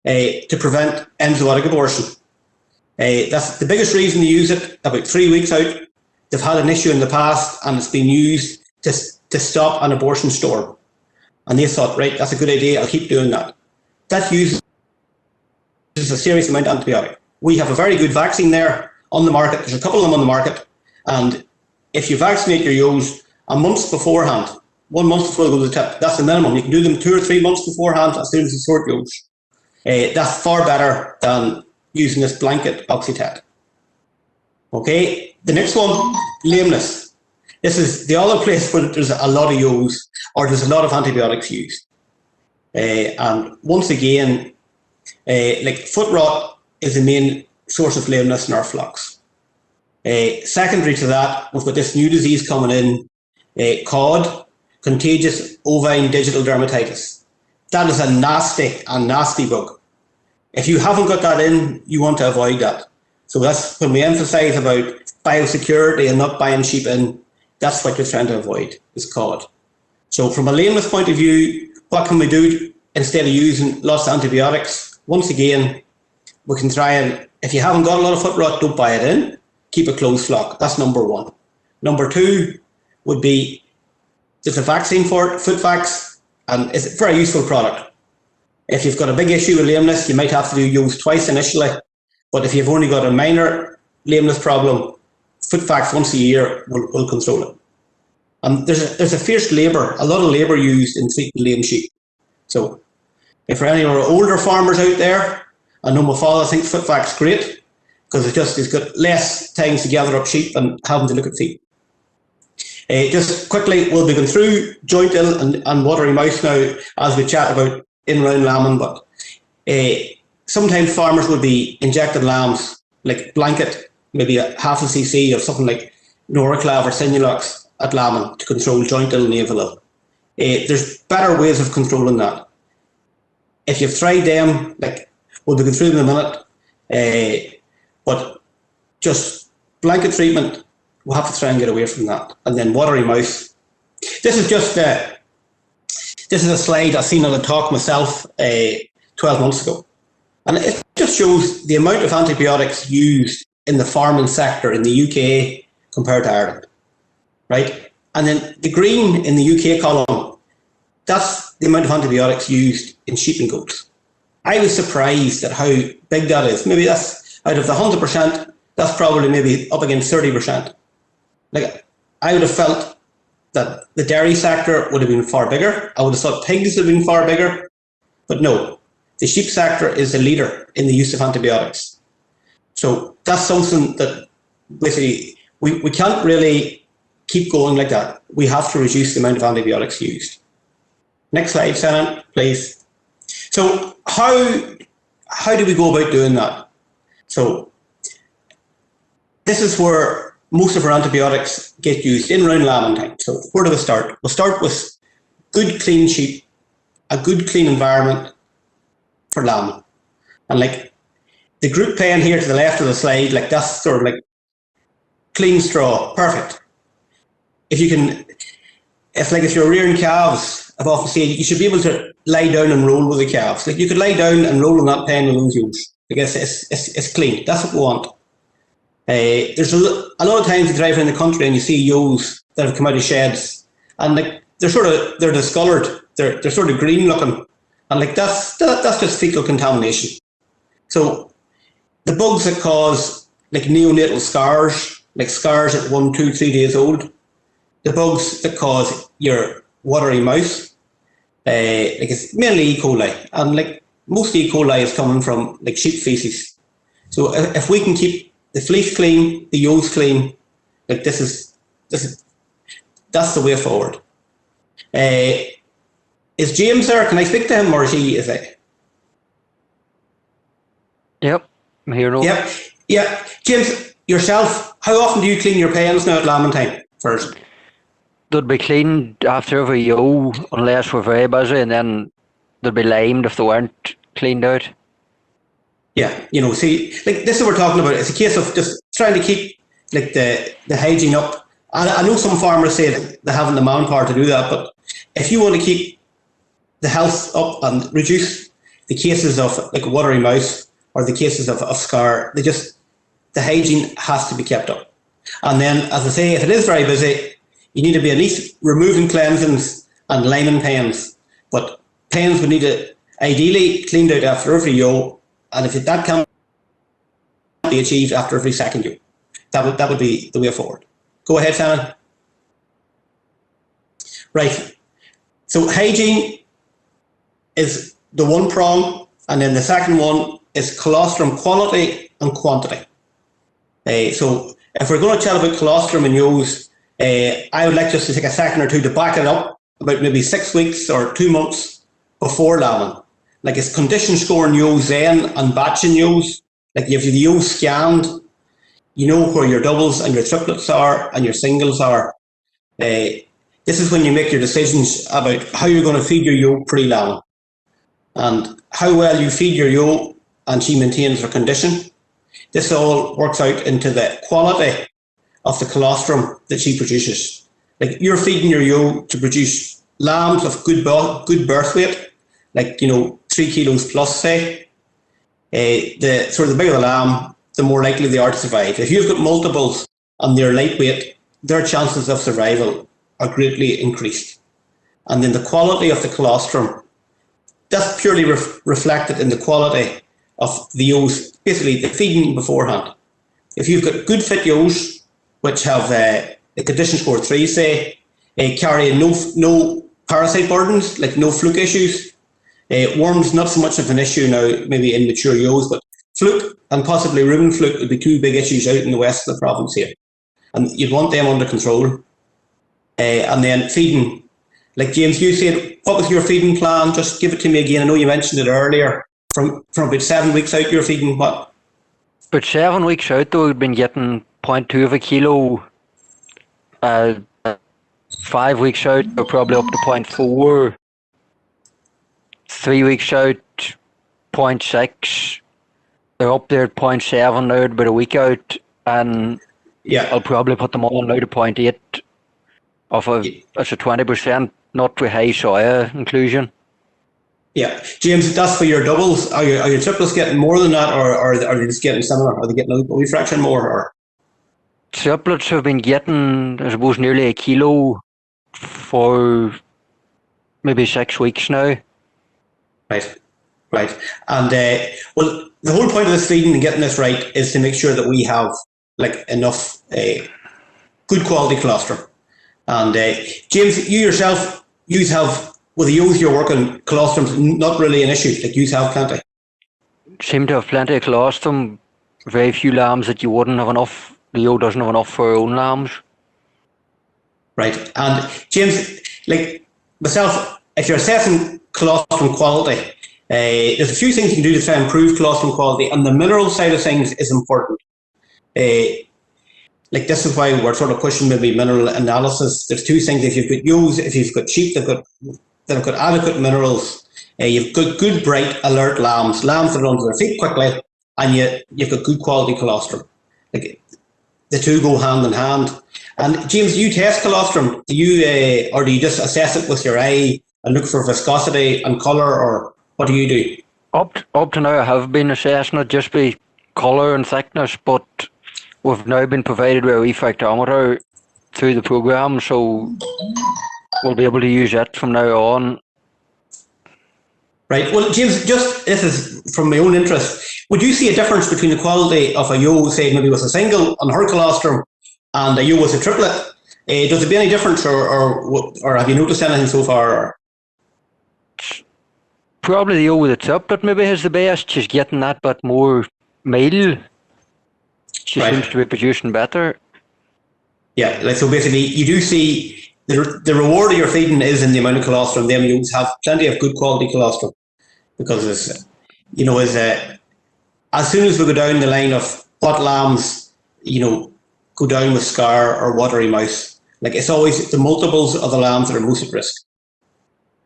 to prevent epizootic abortion. That's the biggest reason to use it. About 3 weeks out, they've had an issue in the past and it's been used to stop an abortion storm. And they thought, right, that's a good idea, I'll keep doing that. That uses a serious amount of antibiotic. We have a very good vaccine there on the market. There's a couple of them on the market. And if you vaccinate your ewes a month beforehand, 1 month before they go to the tip, that's the minimum. You can do them 2 or 3 months beforehand as soon as you sort ewes. That's far better than using this blanket Oxytet. Okay, the next one, lameness. This is the other place where there's a lot of ewes or there's a lot of antibiotics used. And once again, like foot rot is the main source of lameness in our flocks. Secondary to that, we've got this new disease coming in, COD, contagious ovine digital dermatitis. That is a nasty bug. If you haven't got that in, you want to avoid that. So that's when we emphasise about biosecurity and not buying sheep in, that's what you're trying to avoid, is COD. So from a lameness point of view, what can we do instead of using lots of antibiotics? Once again, we can try and, if you haven't got a lot of foot rot, don't buy it in. Keep a closed flock. That's number one. Number two would be, there's a vaccine for it, Footvax, and it's a very useful product. If you've got a big issue with lameness, you might have to do use twice initially. But if you've only got a minor lameness problem, Footvax once a year will control it. And there's a fierce labour, a lot of labour used in treating lame sheep. So if for any of our older farmers out there, I know my father thinks Footvax great because it's got less times to gather up sheep and having to look at feet. Just quickly, we'll be going through joint ill and watery mouth now as we chat about in-round lambing, but sometimes farmers would be injecting lambs like blanket, maybe a half a cc of something like Noraclav or Sinulox at lambing to control joint ill and navel ill. There's better ways of controlling that. If you've tried them, like we'll be going through them in a minute, but just blanket treatment, we'll have to try and get away from that. And then watery mouth. This is just this is a slide I seen on a talk myself 12 months ago. And it just shows the amount of antibiotics used in the farming sector in the UK compared to Ireland, right? And then the green in the UK column, that's the amount of antibiotics used in sheep and goats. I was surprised at how big that is. Maybe that's out of the 100%, that's probably maybe up against 30%. Like I would have felt that the dairy sector would have been far bigger. I would have thought pigs would have been far bigger, but no. The sheep sector is the leader in the use of antibiotics. So that's something that basically we can't really keep going like that. We have to reduce the amount of antibiotics used. Next slide, Shannon, please. So how do we go about doing that? So this is where most of our antibiotics get used in round lambing time. So where do we start? We'll start with good clean sheep, a good clean environment for lambing. And like the group playing here to the left of the slide, like that's sort of like clean straw, perfect. If you're rearing calves, I've often said you should be able to lie down and roll with the calves. Like you could lie down and roll on that pen with those ewes. I guess it's clean. That's what we want. There's a lot of times you drive around the country and you see ewes that have come out of sheds, and like they're discoloured. They're sort of green looking. And like that's just fecal contamination. So the bugs that cause like neonatal scars, like scars at 1, 2, 3 days old, the bugs that cause your watery mouth, like it's mainly E. coli, and like most E. coli is coming from like sheep feces. So if we can keep the fleece clean, the ewes clean, like that's the way forward. Is James there? Can I speak to him, or is he? Yep, I'm here now. Yep. Yeah, James, yourself, how often do you clean your pens now at lambing time first? They'd be cleaned after every ewe unless we're very busy, and then they'd be limed if they weren't cleaned out. Yeah, see, like this is what we're talking about. It's a case of just trying to keep like the hygiene up. I know some farmers say that they haven't the manpower to do that, but if you want to keep the health up and reduce the cases of like watery mouth or the cases of scar, the hygiene has to be kept up. And then, as I say, if it is very busy, you need to be at least removing cleansings and liming pens. But pens would need to ideally cleaned out after every ewe, and if that can't be achieved after every second ewe, that would be the way forward. Go ahead, Shannon. Right. So hygiene is the one prong, and then the second one is colostrum quality and quantity. So if we're going to chat about colostrum and ewes, I would like just to take a second or two to back it up about maybe 6 weeks or 2 months before lambing. Like it's condition scoring ewes then and batching ewes. Like if the ewe scanned, you know where your doubles and your triplets are and your singles are. This is when you make your decisions about how you're going to feed your ewe pre-lambing and how well you feed your ewe and she maintains her condition. This all works out into the quality of the colostrum that she produces. Like you're feeding your ewe to produce lambs of good birth weight, like 3 kilos plus, say. The bigger the lamb, the more likely they are to survive. If you've got multiples and they're lightweight, their chances of survival are greatly increased. And then the quality of the colostrum, that's purely reflected in the quality of the ewes, basically the feeding beforehand. If you've got good fit ewes, which have a condition score 3, say, carrying no parasite burdens, like no fluke issues. Worms, not so much of an issue now, maybe in mature ewes, but fluke and possibly rumen fluke would be 2 big issues out in the west of the province here. And you'd want them under control. And then feeding, like James, you said, what was your feeding plan? Just give it to me again. I know you mentioned it earlier. From about 7 weeks out, you're feeding what? But 7 weeks out, though, we've been getting 0.2 of a kilo. 5 weeks out, we're probably up to 0.4. 3 weeks out, 0.6. They're up there at 0.7 now, about a week out, and I'll probably put them all now to 0.8 that's a 20%, not with high soya inclusion. Yeah, James, that's for your doubles. Are your triplets getting more than that, or are they just getting similar? Are they getting a wee fraction more? Or? Triplets have been getting, I suppose, nearly a kilo for maybe 6 weeks now. Right. And well, the whole point of this feeding and getting this right is to make sure that we have like enough good quality colostrum. And James, you yourself, you have, with the ewes you're working, colostrum's not really an issue. Like you have plenty. Seem to have plenty of colostrum. Very few lambs that you wouldn't have enough. The ewe doesn't have enough for her own lambs. Right. And James, like myself, if you're assessing colostrum quality, there's a few things you can do to try and improve colostrum quality, and the mineral side of things is important. Like this is why we're sort of pushing maybe mineral analysis. There's 2 things. If you've got ewes, if you've got sheep that have got adequate minerals, you've got good, bright, alert lambs that run to their feet quickly, and you've got good quality colostrum. Like the 2 go hand in hand. And James, do you test colostrum? Do you or do you just assess it with your eye and look for viscosity and colour, or what do you do? Up to now, I have been assessing it just by colour and thickness, but we've now been provided with a refractometer through the programme, so we'll be able to use that from now on. Right. Well, James, just this is from my own interest. Would you see a difference between the quality of a ewe, say maybe with a single on her colostrum, and a ewe with a triplet? Does it be any difference, or have you noticed anything so far? Probably the ewe with a triplet maybe has the best. She's getting that bit more meal. She seems to be producing better. Yeah, like so basically you do see the reward of your feeding is in the amount of colostrum. Them ewes have plenty of good quality colostrum, because it's, as soon as we go down the line of what lambs, go down with scar or watery mouth. Like, it's always the multiples of the lambs that are most at risk.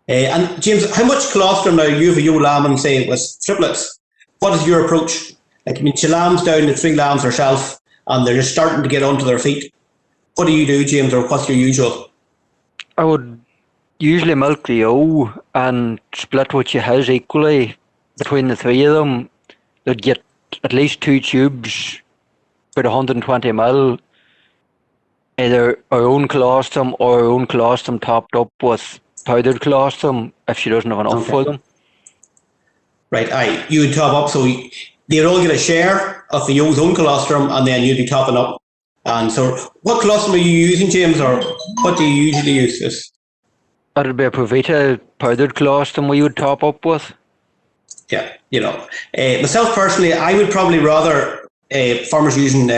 And James, how much colostrum now? You have a ewe lamb and say with triplets. What is your approach? Like, your lamb's down to 3 lambs herself, and they're just starting to get onto their feet. What do you do, James, or what's your usual? I would usually milk the ewe and split what she has equally between the 3 of them. They'd get at least 2 tubes, about 120 ml, either our own colostrum or our own colostrum topped up with powdered colostrum if she doesn't have enough for them. Right, you would top up, so they'd all get a share of the ewe's own colostrum, and then you'd be topping up. And so, what colostrum are you using, James, or what do you usually use this? That'd be a Provita powdered colostrum we would top up with. Yeah, myself personally, I would probably rather farmers using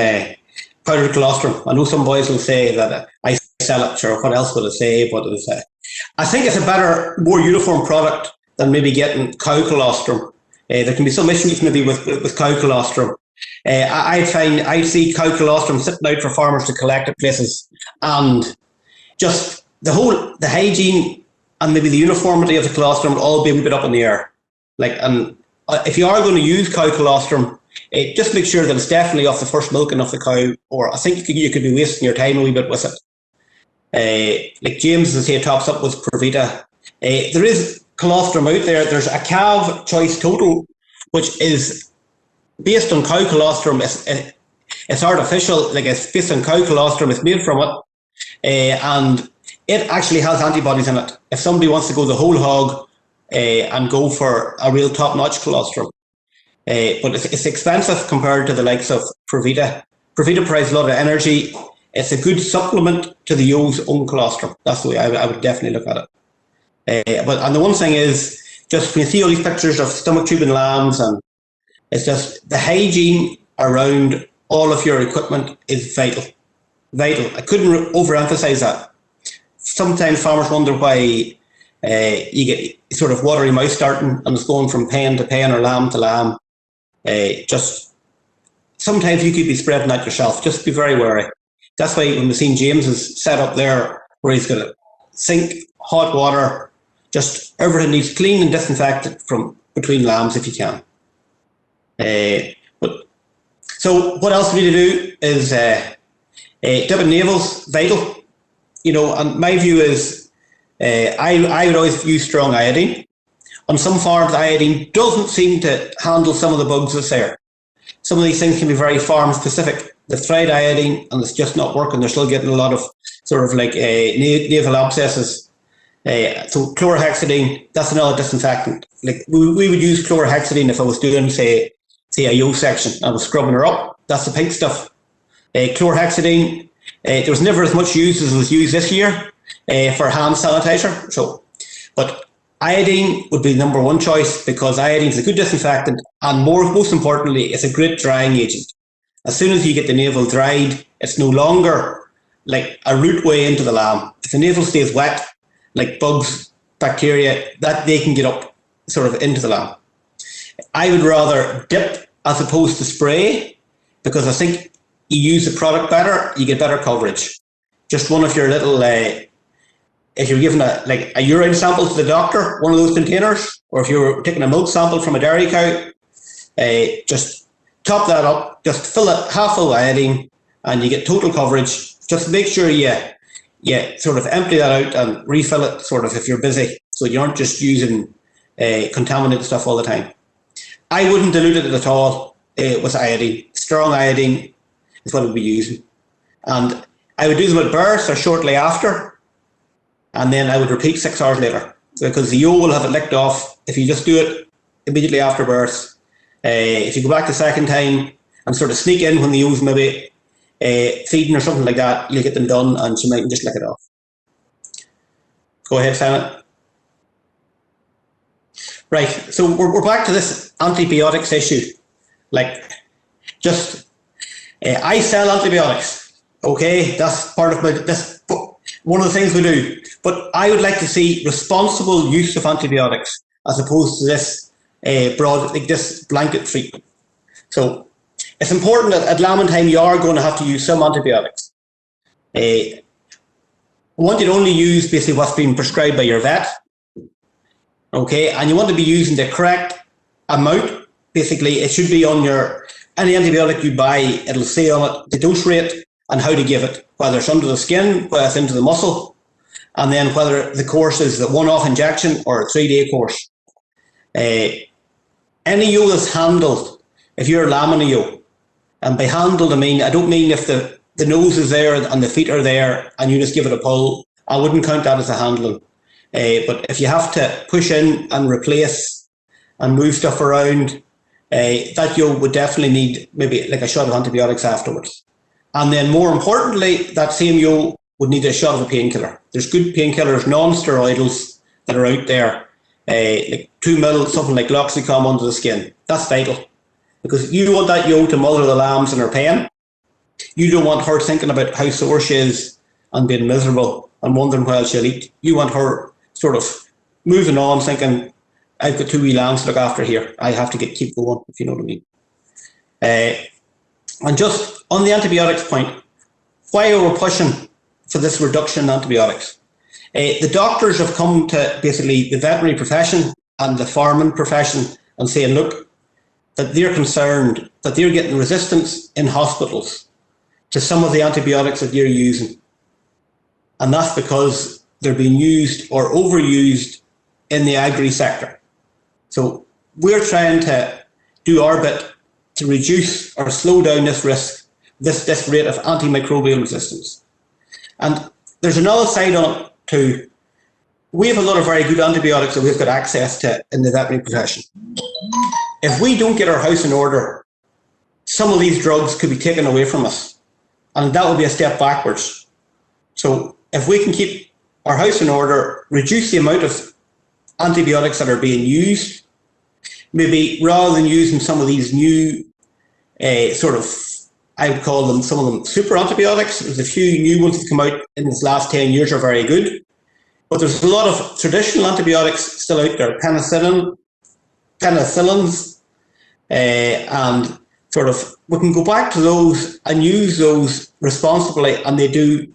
powdered colostrum. I know some boys will say that I sell it, sure, what else would I say? What did I say? I think it's a better, more uniform product than maybe getting cow colostrum. There can be some issues maybe with cow colostrum. I'd see cow colostrum sitting out for farmers to collect at places, and just the hygiene and maybe the uniformity of the colostrum would all be a bit up in the air. Like, and if you are going to use cow colostrum, just make sure that it's definitely off the first milking of the cow, or I think you could be wasting your time a wee bit with it. Like James as he tops up with Provita. There is colostrum out there. There's a calf choice total, which is based on cow colostrum. It's artificial, like it's based on cow colostrum. It's made from it, and it actually has antibodies in it. If somebody wants to go the whole hog and go for a real top-notch colostrum, but it's expensive compared to the likes of Provita. Provita provides a lot of energy. It's a good supplement to the ewe's own colostrum. That's the way I would definitely look at it. But the one thing is, just when you see all these pictures of stomach tubing lambs, and it's just the hygiene around all of your equipment is vital. Vital. I couldn't overemphasize that. Sometimes farmers wonder why you get sort of watery mouth starting and it's going from pen to pen or lamb to lamb. Just sometimes you could be spreading that yourself. Just be very wary. That's why when we've seen James's set up there, where he's got a sink, hot water, just everything needs clean and disinfected from between lambs if you can. So what else we need to do is dipping navels, vital. And my view is I would always use strong iodine. On some farms, iodine doesn't seem to handle some of the bugs that's there. Some of these things can be very farm specific. They've tried iodine and it's just not working. They're still getting a lot of sort of like naval abscesses. So chlorhexidine, that's another disinfectant. Like we would use chlorhexidine if I was doing, say a ewe section. I was scrubbing her up. That's the pink stuff. Chlorhexidine, there was never as much use as was used this year for hand sanitizer. But iodine would be the number one choice because iodine is a good disinfectant and most importantly, it's a great drying agent. As soon as you get the navel dried, it's no longer like a root way into the lamb. If the navel stays wet, like bugs, bacteria, that they can get up sort of into the lamb. I would rather dip as opposed to spray because I think you use the product better, you get better coverage. Just one of your little, if you're giving a urine sample to the doctor, one of those containers, or if you're taking a milk sample from a dairy cow, just top that up, just fill it half full of iodine, and you get total coverage. Just make sure you sort of empty that out and refill it sort of if you're busy, so you aren't just using contaminated stuff all the time. I wouldn't dilute it at all with iodine. Strong iodine is what I would be using. And I would do them at birth or shortly after, and then I would repeat 6 hours later because the ewe will have it licked off if you just do it immediately after birth. If you go back the second time and sort of sneak in when the ewes maybe feeding or something like that, you'll get them done and she might just lick it off. Go ahead, Simon. Right, so we're back to this antibiotics issue. Like, just, I sell antibiotics, okay? That's part of that's one of the things we do. But I would like to see responsible use of antibiotics as opposed to this broad, like this blanket treatment. So it's important that at lambing time you are going to have to use some antibiotics. I want you to only use basically what's been prescribed by your vet. Okay, and you want to be using the correct amount. Basically, it should be on any antibiotic you buy, it'll say on it the dose rate and how to give it, whether it's under the skin, whether it's into the muscle, and then whether the course is the one-off injection or a 3-day course. Any ewe that's handled, if you're lambing a ewe, and by handled I don't mean if the nose is there and the feet are there and you just give it a pull, I wouldn't count that as a handling. But if you have to push in and replace and move stuff around, that ewe would definitely need maybe like a shot of antibiotics afterwards. And then more importantly, that same ewe would need a shot of a painkiller. There's good painkillers, non-steroidals, that are out there, like 2 ml, something like Loxicom under the skin. That's vital. Because you want that ewe to mother the lambs in her pen. You don't want her thinking about how sore she is and being miserable and wondering where she'll eat. You want her sort of moving on, thinking, I've got 2 wee lambs to look after here. I have to keep going, if you know what I mean. And just on the antibiotics point, why are we pushing for this reduction in antibiotics? The doctors have come to basically the veterinary profession and the farming profession and saying, look, that they're concerned that they're getting resistance in hospitals to some of the antibiotics that they're using. And that's because they're being used or overused in the agri sector. So we're trying to do our bit to reduce or slow down this risk, this rate of antimicrobial resistance. And there's another side on it too. We have a lot of very good antibiotics that we've got access to in the veterinary profession. If we don't get our house in order, some of these drugs could be taken away from us, and that would be a step backwards. So if we can keep our house in order, reduce the amount of antibiotics that are being used, maybe rather than using some of these new I would call them, some of them super antibiotics. There's a few new ones that come out in this last 10 years are very good. But there's a lot of traditional antibiotics still out there, penicillins, and sort of, we can go back to those and use those responsibly, and they do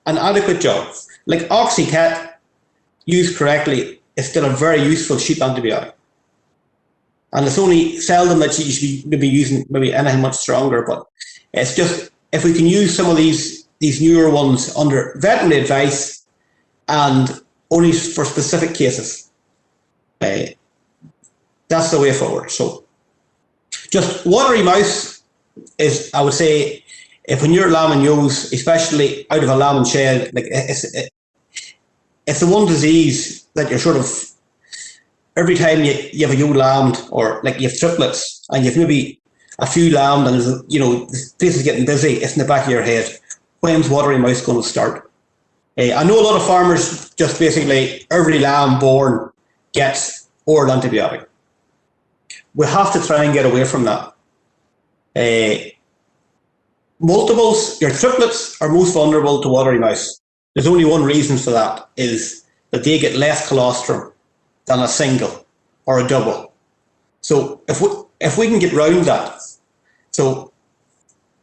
an adequate job. Like Oxycat, used correctly, is still a very useful sheep antibiotic. And it's only seldom that you should be using maybe anything much stronger, but it's just, if we can use some of these newer ones under veterinary advice and only for specific cases, that's the way forward. So just watery mouth is, I would say, if when you're lambing ewes, especially out of a lambing shed, like it's the one disease that you're sort of, every time you have a ewe lambed, or like you have triplets and you've maybe a few lambed and the place is getting busy, it's in the back of your head. When's watery mouth going to start? I know a lot of farmers just basically, every lamb born gets oral antibiotic. We have to try and get away from that. Multiples, your triplets are most vulnerable to watery mouth. There's only one reason for that, is that they get less colostrum than a single or a double. So if we can get round that, so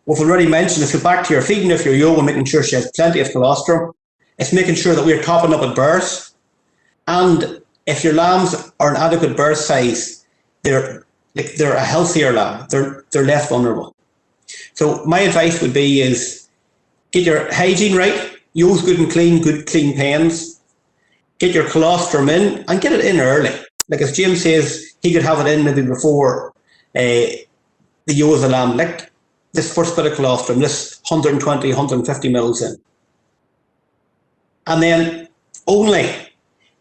we've already mentioned, if you're back to your feeding, if you're young and making sure she has plenty of colostrum, it's making sure that we're topping up at birth. And if your lambs are an adequate birth size, they're a healthier lamb, they're less vulnerable. So my advice would be is get your hygiene right, use good clean pens, get your colostrum in and get it in early. Like as James says, he could have it in maybe before the ewe of the lamb licked. This first bit of colostrum, this 120, 150 mils in. And then only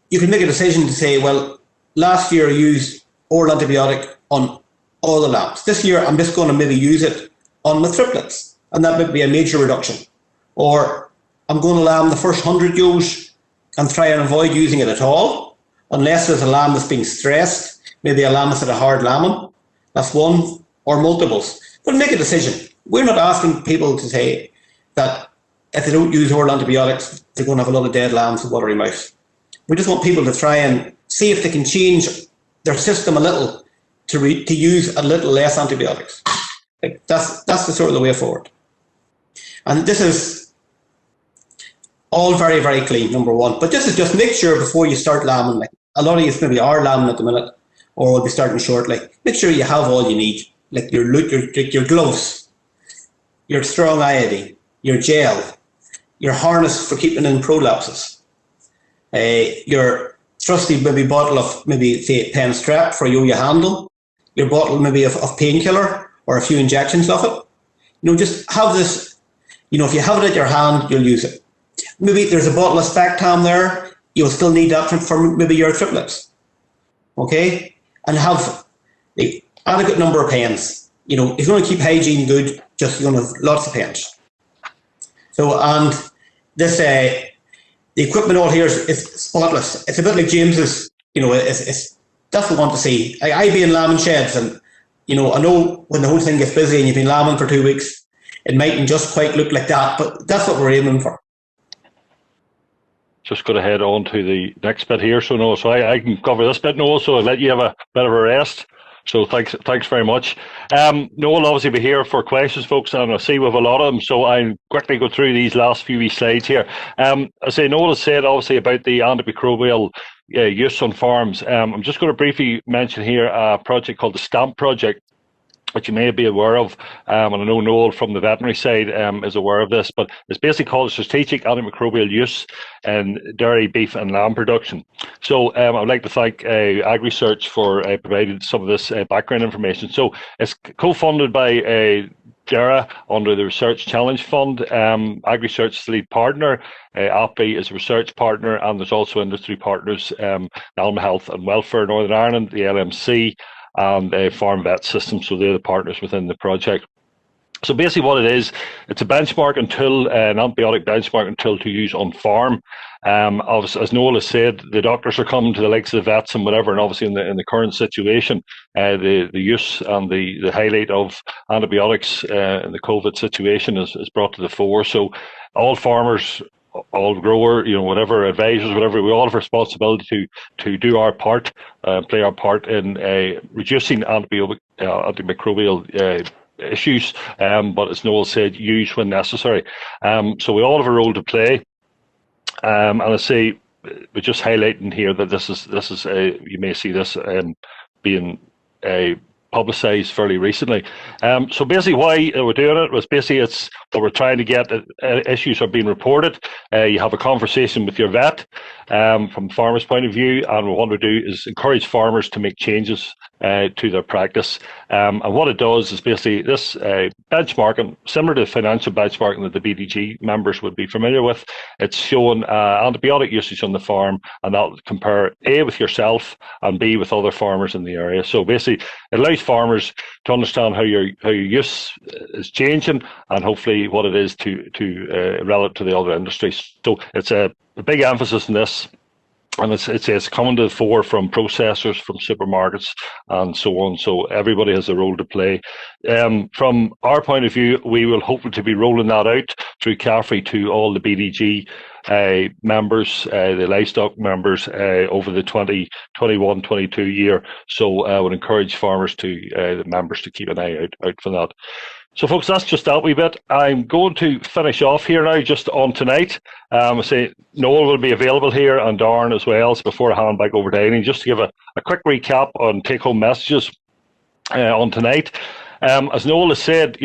you can make a decision to say, well, last year I used oral antibiotic on all the lambs. This year I'm just going to maybe use it on my triplets, and that might be a major reduction. Or I'm going to lamb the first 100 ewes and try and avoid using it at all, unless there's a lamb that's being stressed, maybe a lamb that's had a hard lambing. That's one, or multiples. But make a decision. We're not asking people to say that if they don't use oral antibiotics, they're going to have a lot of dead lambs with watery mouth. We just want people to try and see if they can change their system a little to use a little less antibiotics. Like that's the sort of the way forward. And this is all very, very clean, number one. But just make sure before you start lambing, like a lot of you maybe are lambing at the minute, or will be starting shortly. Make sure you have all you need, like your gloves, your strong iodine, your gel, your harness for keeping in prolapses, your trusty maybe bottle of maybe say pen strap for your handle, your bottle maybe of painkiller or a few injections of it. Just have this. If you have it at your hand, you'll use it. Maybe there's a bottle of Spectam there. You'll still need that for maybe your triplets. Okay, and have the adequate number of pens. If you want to keep hygiene good, just you're going to have lots of pens. So, and this the equipment all here is spotless. It's a bit like James's. It's that's what I want to see. I be in lambing sheds, and I know when the whole thing gets busy and you've been lambing for 2 weeks, it mightn't just quite look like that, but that's what we're aiming for. Just going to head on to the next bit here. So no, so I can cover this bit, Noel, so I'll let you have a bit of a rest. So thanks very much. Noel will obviously be here for questions, folks, and I see we have a lot of them, so I'll quickly go through these last few slides here. I say Noel has said obviously about the antimicrobial use on farms. I'm just going to briefly mention here a project called the STAMP project, which you may be aware of, and I know Noel from the veterinary side is aware of this, but it's basically called Strategic Antimicrobial Use in Dairy, Beef and Lamb Production. So I'd like to thank AgResearch for providing some of this background information. So it's co-funded by DERA under the Research Challenge Fund. AgResearch is the lead partner, API is a research partner, and there's also industry partners, Animal Health and Welfare Northern Ireland, the LMC, and Farm Vet System, so they're the partners within the project. So basically what it is, it's a benchmarking tool, an antibiotic benchmarking tool to use on farm. As Noel has said, the doctors are coming to the likes of the vets and whatever, and obviously in the current situation, the use and the highlight of antibiotics in the COVID situation is brought to the fore. So all farmers, all grower, whatever, advisors, whatever, we all have responsibility to do our part, play our part in reducing antimicrobial issues, but as Noel said, use when necessary. So we all have a role to play, and I say we're just highlighting here that this is you may see this being publicised fairly recently. So basically why we're doing it was basically it's what we're trying to get. Issues are being reported. You have a conversation with your vet from farmers' point of view, and what we want to do is encourage farmers to make changes to their practice. And what it does is basically this benchmarking, similar to financial benchmarking that the BDG members would be familiar with. It's showing antibiotic usage on the farm, and that'll compare A with yourself and B with other farmers in the area. So basically it allows farmers to understand how your use is changing, and hopefully what it is to relative to the other industries. So it's a big emphasis on this, and it's coming to the fore from processors, from supermarkets, and so on. So everybody has a role to play. From our point of view, we will hopefully to be rolling that out through CAFRE to all the BDG members, the livestock members over the 2021-22 year. So I would encourage farmers the members to keep an eye out for that. So folks, that's just that wee bit. I'm going to finish off here now just on tonight. I say Noel will be available here and Darren as well. So before I hand back over to Aileen, just to give a quick recap on take-home messages on tonight. As Noel has said,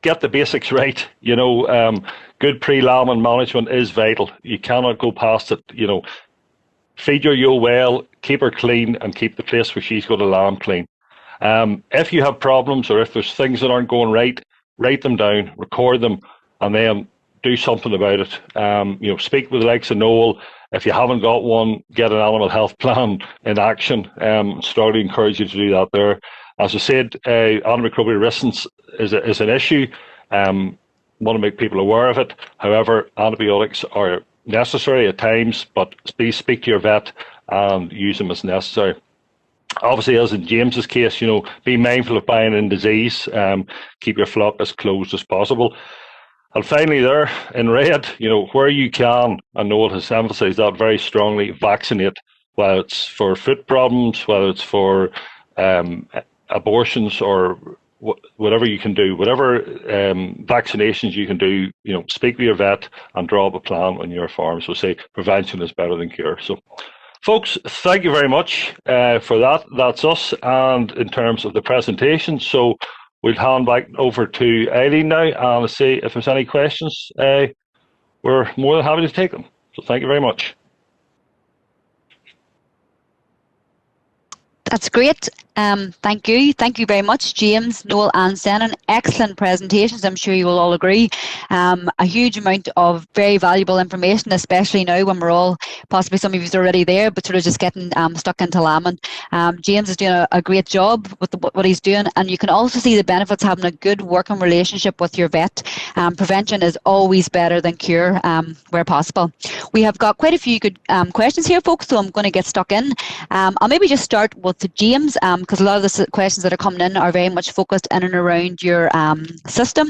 get the basics right. Good pre-lambing management is vital. You cannot go past it. Feed your ewe well, keep her clean, and keep the place where she's going to lamb clean. If you have problems or if there's things that aren't going right, write them down, record them, and then do something about it. Speak with the likes of Noel. If you haven't got one, get an animal health plan in action. Strongly encourage you to do that there. As I said, antimicrobial resistance is an issue. Want to make people aware of it. However, antibiotics are necessary at times, but please speak to your vet and use them as necessary. Obviously, as in James's case, be mindful of buying in disease. Keep your flock as closed as possible. And finally there, in red, where you can, and Noel has emphasised that very strongly, vaccinate, whether it's for foot problems, whether it's for abortions or whatever you can do, whatever vaccinations you can do, speak with your vet and draw up a plan on your farm. So say prevention is better than cure. So folks, thank you very much for that. That's us. And in terms of the presentation, so we'll hand back over to Eileen now and see if there's any questions. We're more than happy to take them. So thank you very much. That's great. Thank you. Thank you very much, James, Noel and Senan. Excellent presentations. I'm sure you will all agree. A huge amount of very valuable information, especially now when we're all, possibly some of you are already there, but sort of just getting stuck into lambing. James is doing a great job with what he's doing, and you can also see the benefits of having a good working relationship with your vet. Prevention is always better than cure where possible. We have got quite a few good questions here, folks, so I'm going to get stuck in. I'll maybe just start with James, because a lot of the questions that are coming in are very much focused in and around your system.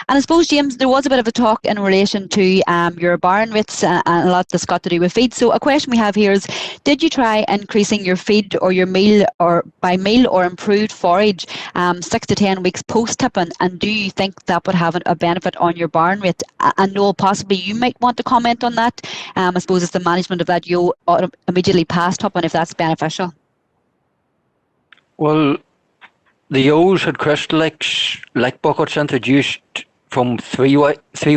And I suppose, James, there was a bit of a talk in relation to your barn rates and a lot that's got to do with feed. So a question we have here is, did you try increasing your feed or your meal or by meal or improved forage 6 to 10 weeks post-tipping? And do you think that would have a benefit on your barn rate? And Noel, possibly you might want to comment on that. I suppose it's the management of that you immediately past tipping if that's beneficial. Well, the ewes had Crystalex lick buckets introduced from 3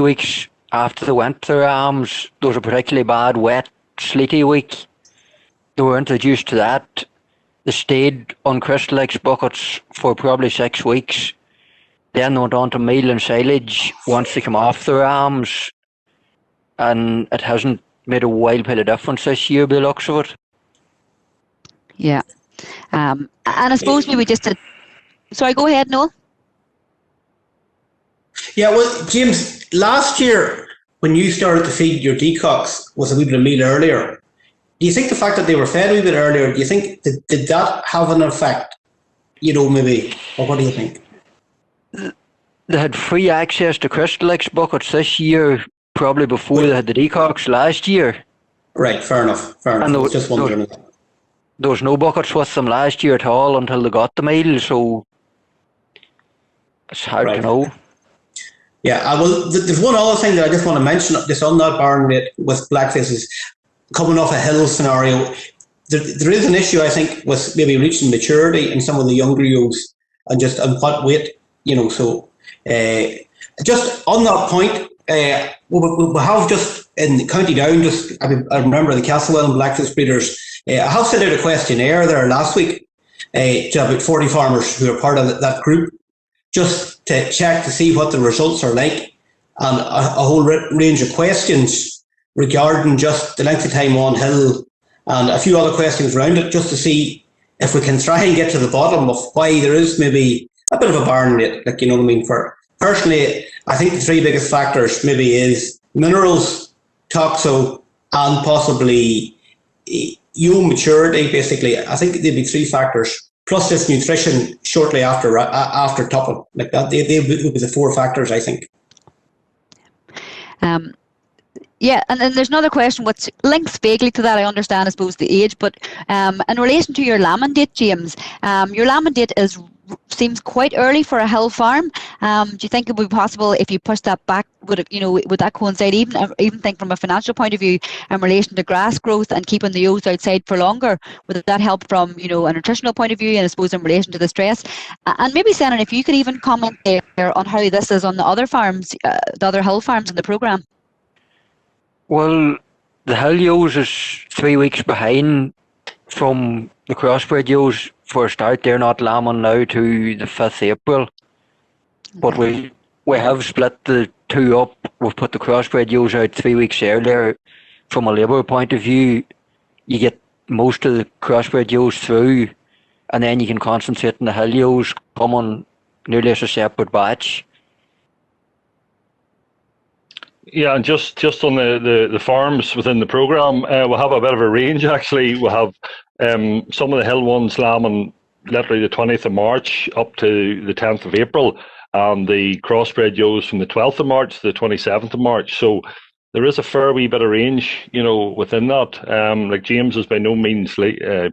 weeks after they went to their arms. Those were particularly bad, wet, sleety week. They were introduced to that. They stayed on Crystalex buckets for probably 6 weeks. Then went on to meal and silage once they come off their arms. And it hasn't made a wild bit of difference this year by the looks of it. Yeah. And I suppose maybe just to... Sorry, go ahead, Noel. Yeah, well, James, last year when you started to feed your decocks was a wee bit of meal earlier. Do you think the fact that they were fed a wee bit earlier, do you think, did that have an effect? Maybe, or what do you think? They had free access to Crystalex buckets this year, probably before they had the decocks last year. Right, fair enough. I was just wondering. There was no buckets with them last year at all until they got the meal, so it's hard to know. Yeah, well, there's one other thing that I just want to mention, just on that barn rate with blackface is coming off a hill scenario. There is an issue, I think, with maybe reaching maturity in some of the younger ewes and just on what weight, so just on that point, we have just in County Down, I remember the Castlewell and Blackface breeders, I have sent out a questionnaire there last week to about 40 farmers who are part of that group, just to check to see what the results are like, and a whole range of questions regarding just the length of time on hill and a few other questions around it, just to see if we can try and get to the bottom of why there is maybe a bit of a barn rate, For personally, I think the 3 biggest factors maybe is minerals, toxo, and possibly ewe maturity. Basically, I think there'd be 3 factors, plus this nutrition shortly after topping. Like that, they would be the 4 factors, I think. Yeah, and then there's another question which links vaguely to that. I understand, I suppose, the age, but in relation to your lambing date, James, your lambing date seems quite early for a hill farm. Do you think it would be possible if you push that back? Would that coincide? Even think from a financial point of view in relation to grass growth and keeping the ewes outside for longer? Would that help from a nutritional point of view, and I suppose in relation to the stress? And maybe, Senan, if you could even comment there on how this is on the other farms, the other hill farms in the programme. Well, the hill ewes is 3 weeks behind from the crossbred ewes. For a start, they're not lambing now to the 5th April. But we have split the 2 up. We've put the crossbred ewes out 3 weeks earlier. From a labour point of view, you get most of the crossbred ewes through, and then you can concentrate on the hill ewes coming nearly as a separate batch. Yeah, and just on the farms within the programme, we'll have a bit of a range actually. We'll have some of the hill ones lambing literally the 20th of March up to the 10th of April, and the crossbred ewes from the 12th of March to the 27th of March. So there is a fair wee bit of range, within that. Like James is by no means the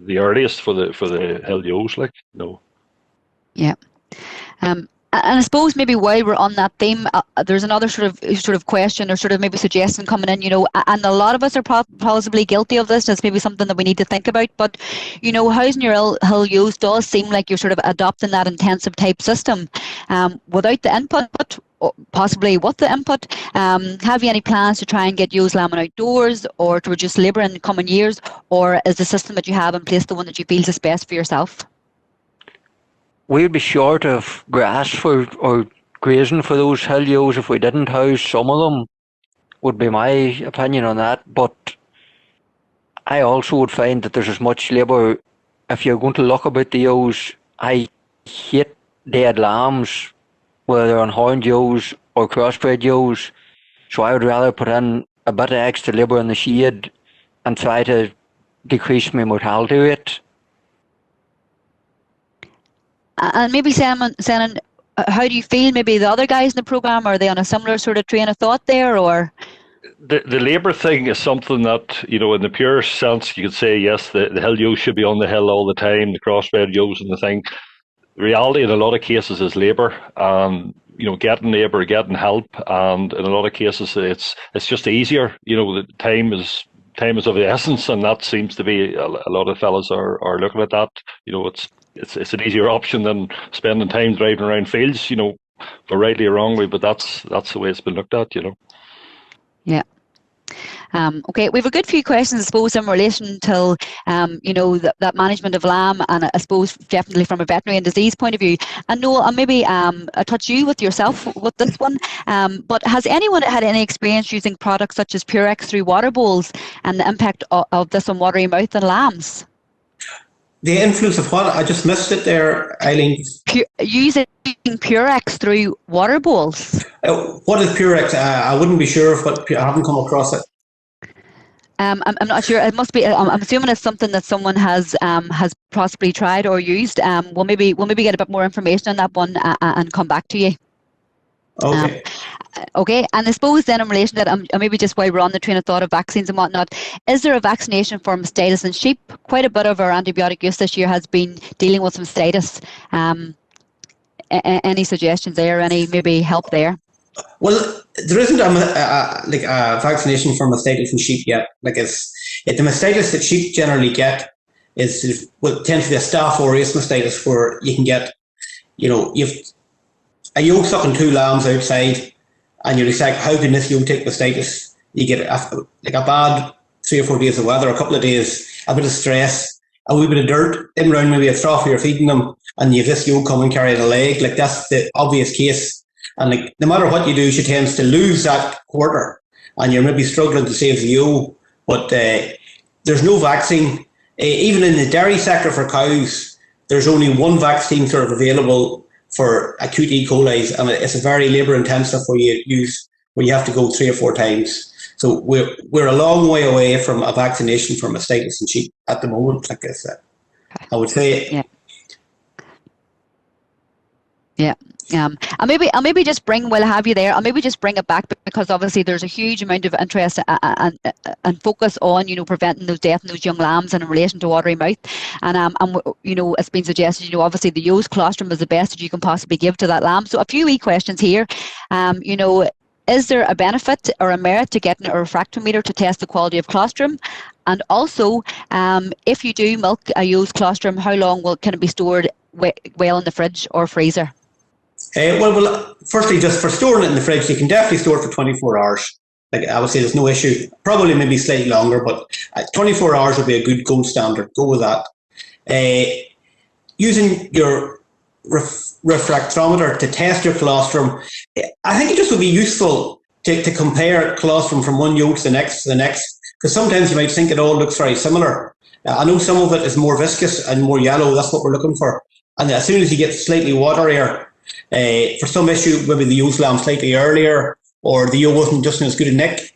earliest for the hill ewes, Yeah. And I suppose maybe while we're on that theme, there's another sort of question or sort of maybe suggestion coming in, and a lot of us are possibly guilty of this. It's maybe something that we need to think about. But, housing your hill use does seem like you're sort of adopting that intensive type system without the input, or possibly with the input. Have you any plans to try and get use lambing outdoors or to reduce labour in the coming years? Or is the system that you have in place the one that you feel is best for yourself? We'd be short of grass or grazing for those hill ewes if we didn't house some of them, would be my opinion on that. But I also would find that there's as much labour if you're going to look about the ewes. I hate dead lambs, whether they're on horned ewes or crossbred ewes. So I would rather put in a bit of extra labour in the shade and try to decrease my mortality rate. And maybe Shannon, how do you feel? Maybe the other guys in the programme, are they on a similar sort of train of thought there, or? The labour thing is something that, in the pure sense, you could say, yes, the hill ewes should be on the hill all the time, the crossbred ewes and the thing. The reality in a lot of cases is labour, and, getting labour, getting help, and in a lot of cases it's just easier. The time is of the essence, and that seems to be a lot of fellas are looking at that. It's an easier option than spending time driving around fields, or rightly or wrongly, but that's the way it's been looked at, Yeah. Okay, we have a good few questions, I suppose, in relation to, that management of lamb, and I suppose definitely from a veterinary and disease point of view. And Noel, I'll maybe touch you with yourself with this one. But has anyone had any experience using products such as Purex through water bowls and the impact of this on watery mouth and lambs? The influence of what? I just missed it there, Eileen. Using Purex through water bowls. What is Purex? I wouldn't be sure of what. I haven't come across it. I'm not sure. It must be. I'm assuming it's something that someone has possibly tried or used. We'll maybe get a bit more information on that one and come back to you. Okay. Okay, and I suppose then in relation to that, maybe just while we're on the train of thought of vaccines and whatnot, is there a vaccination for mastitis in sheep? Quite a bit of our antibiotic use this year has been dealing with mastitis. Any suggestions there? Any maybe help there? Well, there isn't a vaccination for mastitis in sheep yet. The mastitis that sheep generally get tends to be a Staph Aureus mastitis, where you can get, you've a yoke sucking two lambs outside, and you're like, how can this yoke take mastitis? You get a bad 3 or 4 days of weather, a couple of days, a bit of stress, a wee bit of dirt in around maybe a trough where you're feeding them, and you have this yoke coming carrying a leg. That's the obvious case. And no matter what you do, she tends to lose that quarter, and you're maybe struggling to save the ewe. But there's no vaccine. Even in the dairy sector for cows, there's only one vaccine sort of available for acute E. coli, and it's a very labour intensive where you have to go 3 or 4 times. So we're a long way away from a vaccination for mastitis in sheep at the moment. Like I said, I would say. Yeah. I'll maybe just bring, while I have you there, I'll maybe just bring it back, because obviously there's a huge amount of interest and focus on, preventing those death in those young lambs and in relation to watery mouth. And it's been suggested, obviously the Yo's colostrum is the best that you can possibly give to that lamb. So a few wee questions here. Is there a benefit or a merit to getting a refractometer to test the quality of colostrum? And also, if you do milk a Yo's colostrum, how long can it be stored well in the fridge or freezer? Well, firstly, just for storing it in the fridge, you can definitely store it for 24 hours. I would say there's no issue. Probably maybe slightly longer, but 24 hours would be a good gold standard. Go with that. Using your refractometer to test your colostrum, I think it just would be useful to compare colostrum from one yoke to the next, because sometimes you might think it all looks very similar. I know some of it is more viscous and more yellow. That's what we're looking for. And as soon as you get slightly waterier, for some issue, maybe the ewe's lamb slightly earlier, or the ewe wasn't just in as good a nick,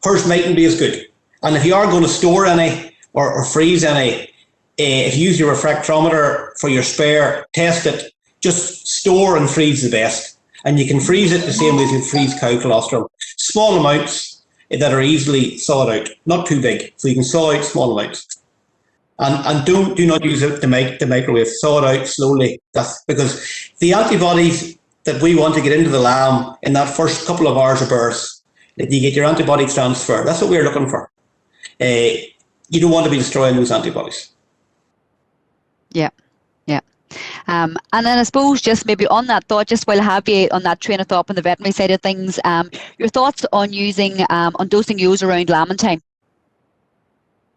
hers mightn't be as good. And if you are going to store any or freeze any, if you use your refractometer for your spare, test it, just store and freeze the best. And you can freeze it the same way as you freeze cow colostrum. Small amounts that are easily thawed out, not too big, so you can thaw out small amounts. And do not use it to make the microwave. Thaw it out slowly. That's because the antibodies that we want to get into the lamb in that first couple of hours of birth, that you get your antibody transfer. That's what we're looking for. You don't want to be destroying those antibodies. Yeah. And then I suppose just maybe on that thought, just while I have you on that train of thought on the veterinary side of things, your thoughts on using on dosing ewes around lambing time?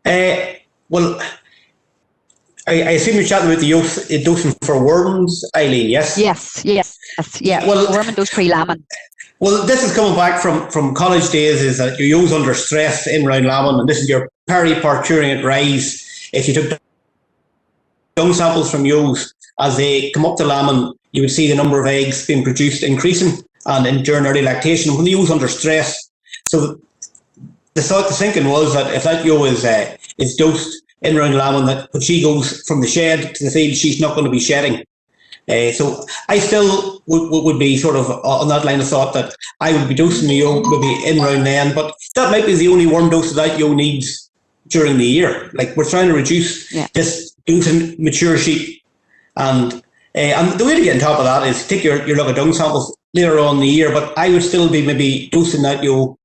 Well, I assume you're chatting about the dosing for worms, Eileen, yes? Yes. Well, worm and dose pre-lambing. Well, this is coming back from college days, is that your ewes under stress in round lambing, and this is your periparturient rise. If you took dung samples from ewes as they come up to lambing, you would see the number of eggs being produced increasing, and during early lactation, when the ewe's under stress. So the thinking was that if that ewe is dosed in round lambing, that when she goes from the shed to the field, she's not going to be shedding. So I still would be sort of on that line of thought that I would be dosing the ewe maybe in round then, but that might be the only worm dose that ewe needs during the year. Like, we're trying to reduce this dosing mature sheep, and the way to get on top of that is take your look at dung samples later on in the year, but I would still be maybe dosing that ewe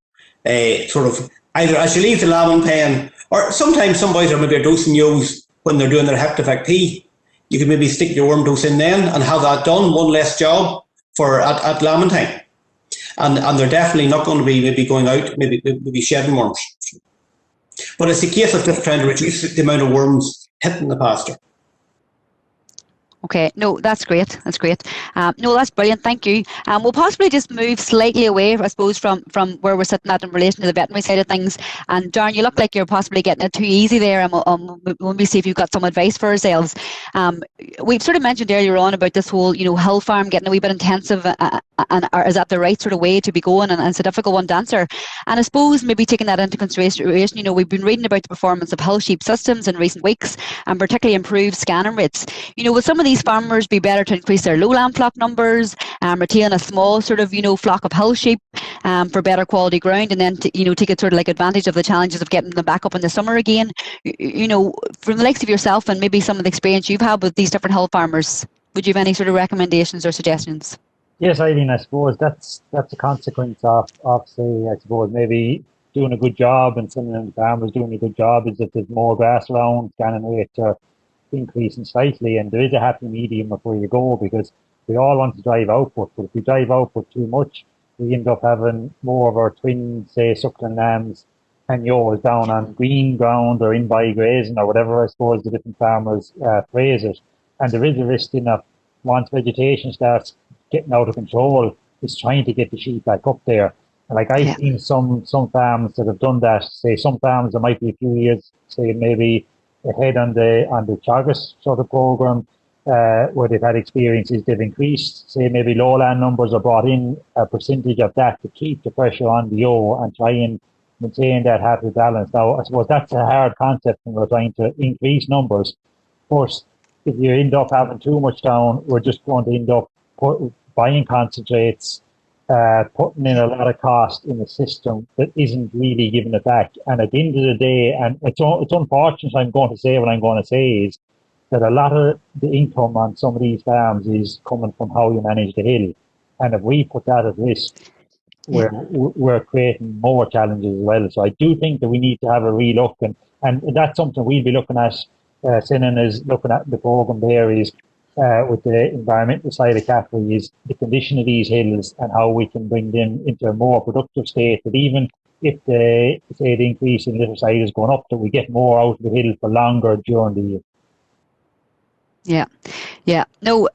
sort of either as you leave the lambing pen, or sometimes some boys are maybe dosing ewes when they're doing their Heptavac P. You could maybe stick your worm dose in then and have that done, one less job for at lambing time. And they're definitely not going to be maybe going out, maybe shedding worms. But it's a case of just trying to reduce the amount of worms hitting the pasture. Okay, no, that's great. No, that's brilliant. Thank you. We'll possibly just move slightly away, I suppose, from where we're sitting at in relation to the veterinary side of things. And Darren, you look like you're possibly getting it too easy there. And we'll see if you've got some advice for ourselves. We've sort of mentioned earlier on about this whole, hill farm getting a wee bit intensive, and is that the right sort of way to be going? And it's a difficult one to answer. And I suppose maybe taking that into consideration, we've been reading about the performance of hill sheep systems in recent weeks, and particularly improved scanning rates. With some of these farmers be better to increase their low lamb flock numbers, retain a small sort of flock of hill sheep for better quality ground, and then take a sort of like advantage of the challenges of getting them back up in the summer again. From the likes of yourself and maybe some of the experience you've had with these different hill farmers, would you have any sort of recommendations or suggestions? Yes, Eileen, I suppose that's a consequence of say, I suppose maybe doing a good job, and some of the farmers doing a good job is if there's more grass around, scanning rates are increasing slightly, and there is a happy medium before you go, because we all want to drive output, but if we drive output too much, we end up having more of our twin, say, suckling lambs and ewes down on green ground or in by grazing or whatever, I suppose, the different farmers phrase it. And there is a risk in that once vegetation starts getting out of control, is trying to get the sheep back up there. And like I've seen some farms that have done that. Say some farms, there might be a few years, say maybe ahead on the Chagas sort of program, where they've had experiences, they've increased, say maybe lowland numbers are brought in a percentage of that to keep the pressure on the ewe and try and maintain that happy balance. Now, I suppose that's a hard concept when we're trying to increase numbers. But if you end up having too much down, we're just going to end up buying concentrates, putting in a lot of cost in the system that isn't really giving it back. And at the end of the day, and it's unfortunate I'm going to say what I'm going to say, is that a lot of the income on some of these farms is coming from how you manage the hill. And if we put that at risk, we're creating more challenges as well. So I do think that we need to have a relook, and that's something we'll be looking at. Sinan is looking at the program there is with the environmental side of CAFRE is the condition of these hills and how we can bring them into a more productive state, that even if the increase in litter size is going up, that we get more out of the hill for longer during the year. Yeah. No,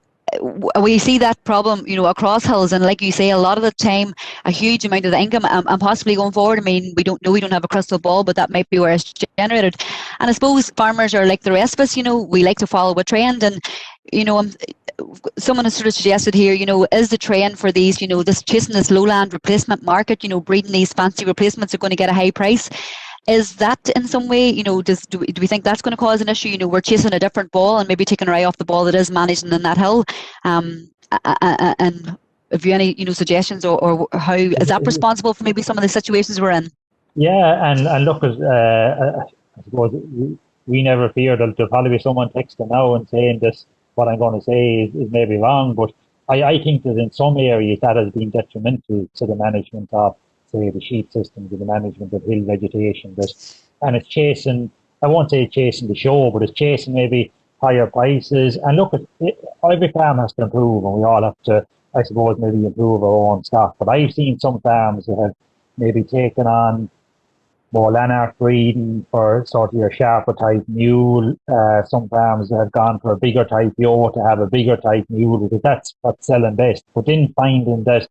we see that problem, across hills, and like you say, a lot of the time, a huge amount of the income, and possibly going forward, I mean, we don't have a crystal ball, but that might be where it's generated. And I suppose farmers are like the rest of us, we like to follow a trend, and someone has sort of suggested here, is the trend for these, this chasing this lowland replacement market, breeding these fancy replacements are going to get a high price. Is that in some way, do we think that's going to cause an issue? We're chasing a different ball and maybe taking our eye off the ball that is managing in that hill. And have you any, suggestions or how is that responsible for maybe some of the situations we're in? Yeah, and look, I suppose we never fear that there'll probably be someone texting now and saying this, what I'm going to say is maybe wrong, but I think that in some areas that has been detrimental to the management of, say, the sheep systems and the management of hill vegetation. And it's chasing, I won't say chasing the show, but it's chasing maybe higher prices. And look, every farm has to improve, and we all have to, I suppose, maybe improve our own stock. But I've seen some farms that have maybe taken on more Lanark breeding for sort of your sharper type mule. Some farms have gone for a bigger type yoke to have a bigger type mule, because that's what's selling best. But then finding that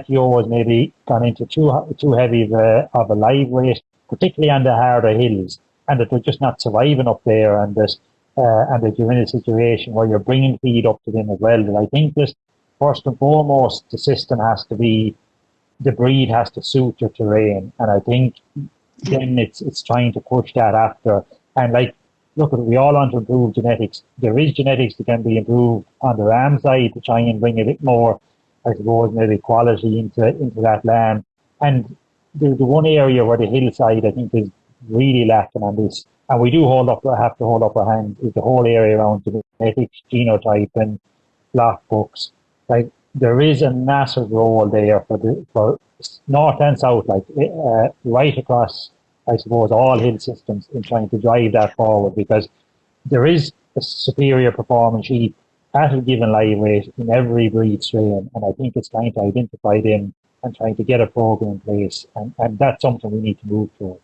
yoke has maybe gone into too heavy of a live weight, particularly on the harder hills, and that they're just not surviving up there, and that you're in a situation where you're bringing feed up to them as well. And I think that first and foremost, the system has to be, the breed has to suit your terrain, and I think then it's trying to push that after. And like, look, we all want to improve genetics. There is genetics that can be improved on the ram side to try and bring a bit more, I suppose, maybe quality into that land. And the one area where the hillside, I think, is really lacking on this, and we do have to hold up our hands, is the whole area around genetics, genotype, and block books. Like, there is a massive role there for north and south, like right across, I suppose, all hill systems in trying to drive that forward, because there is a superior performance sheep at a given live weight in every breed strain, and I think it's trying to identify them and trying to get a program in place, and that's something we need to move towards.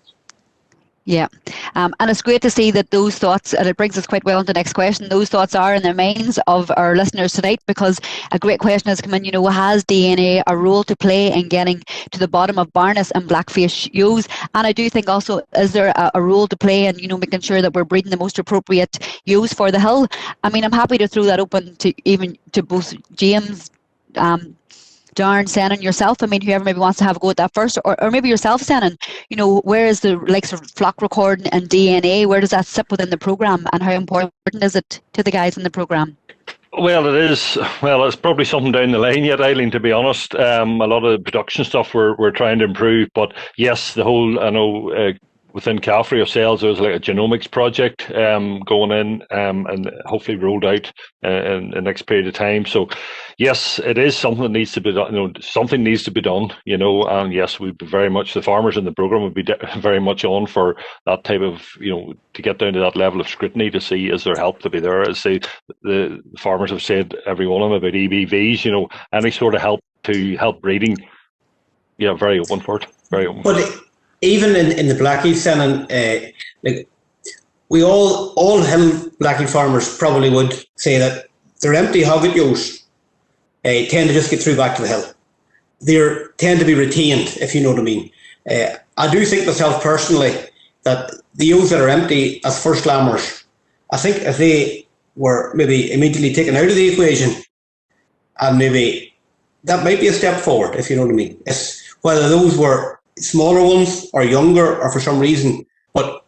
Yeah, and it's great to see that those thoughts, and it brings us quite well on the next question, those thoughts are in the minds of our listeners tonight, because a great question has come in, has DNA a role to play in getting to the bottom of barness and blackface ewes? And I do think also, is there a role to play in, making sure that we're breeding the most appropriate ewes for the hill? I mean, I'm happy to throw that open to both James, Darren, Senan, yourself. I mean, whoever maybe wants to have a go at that first, or maybe yourself, Senan. Where is the likes of flock recording and DNA? Where does that sit within the program, and how important is it to the guys in the program? Well, it is. Well, it's probably something down the line yet, Eileen, to be honest. A lot of the production stuff we're trying to improve, but yes, the whole, I know, within CAFRE ourselves, there was like a genomics project going in and hopefully rolled out in the next period of time. So, yes, it is something that needs to be done. Something needs to be done. And yes, we'd be very much, the farmers in the program would be very much on for that type of, to get down to that level of scrutiny to see is there help to be there. As the farmers have said, every one of them, about EBVs. Any sort of help to help breeding. Yeah, very open for it. Very open. But even in the blackie, Senan, like, we all hill blackie farmers probably would say that their empty hogget ewes tend to just get through back to the hill. They tend to be retained, if you know what I mean. I do think myself personally that the ewes that are empty as first lambers, I think if they were maybe immediately taken out of the equation, and maybe that might be a step forward, if you know what I mean. It's whether those were smaller ones or younger or for some reason, but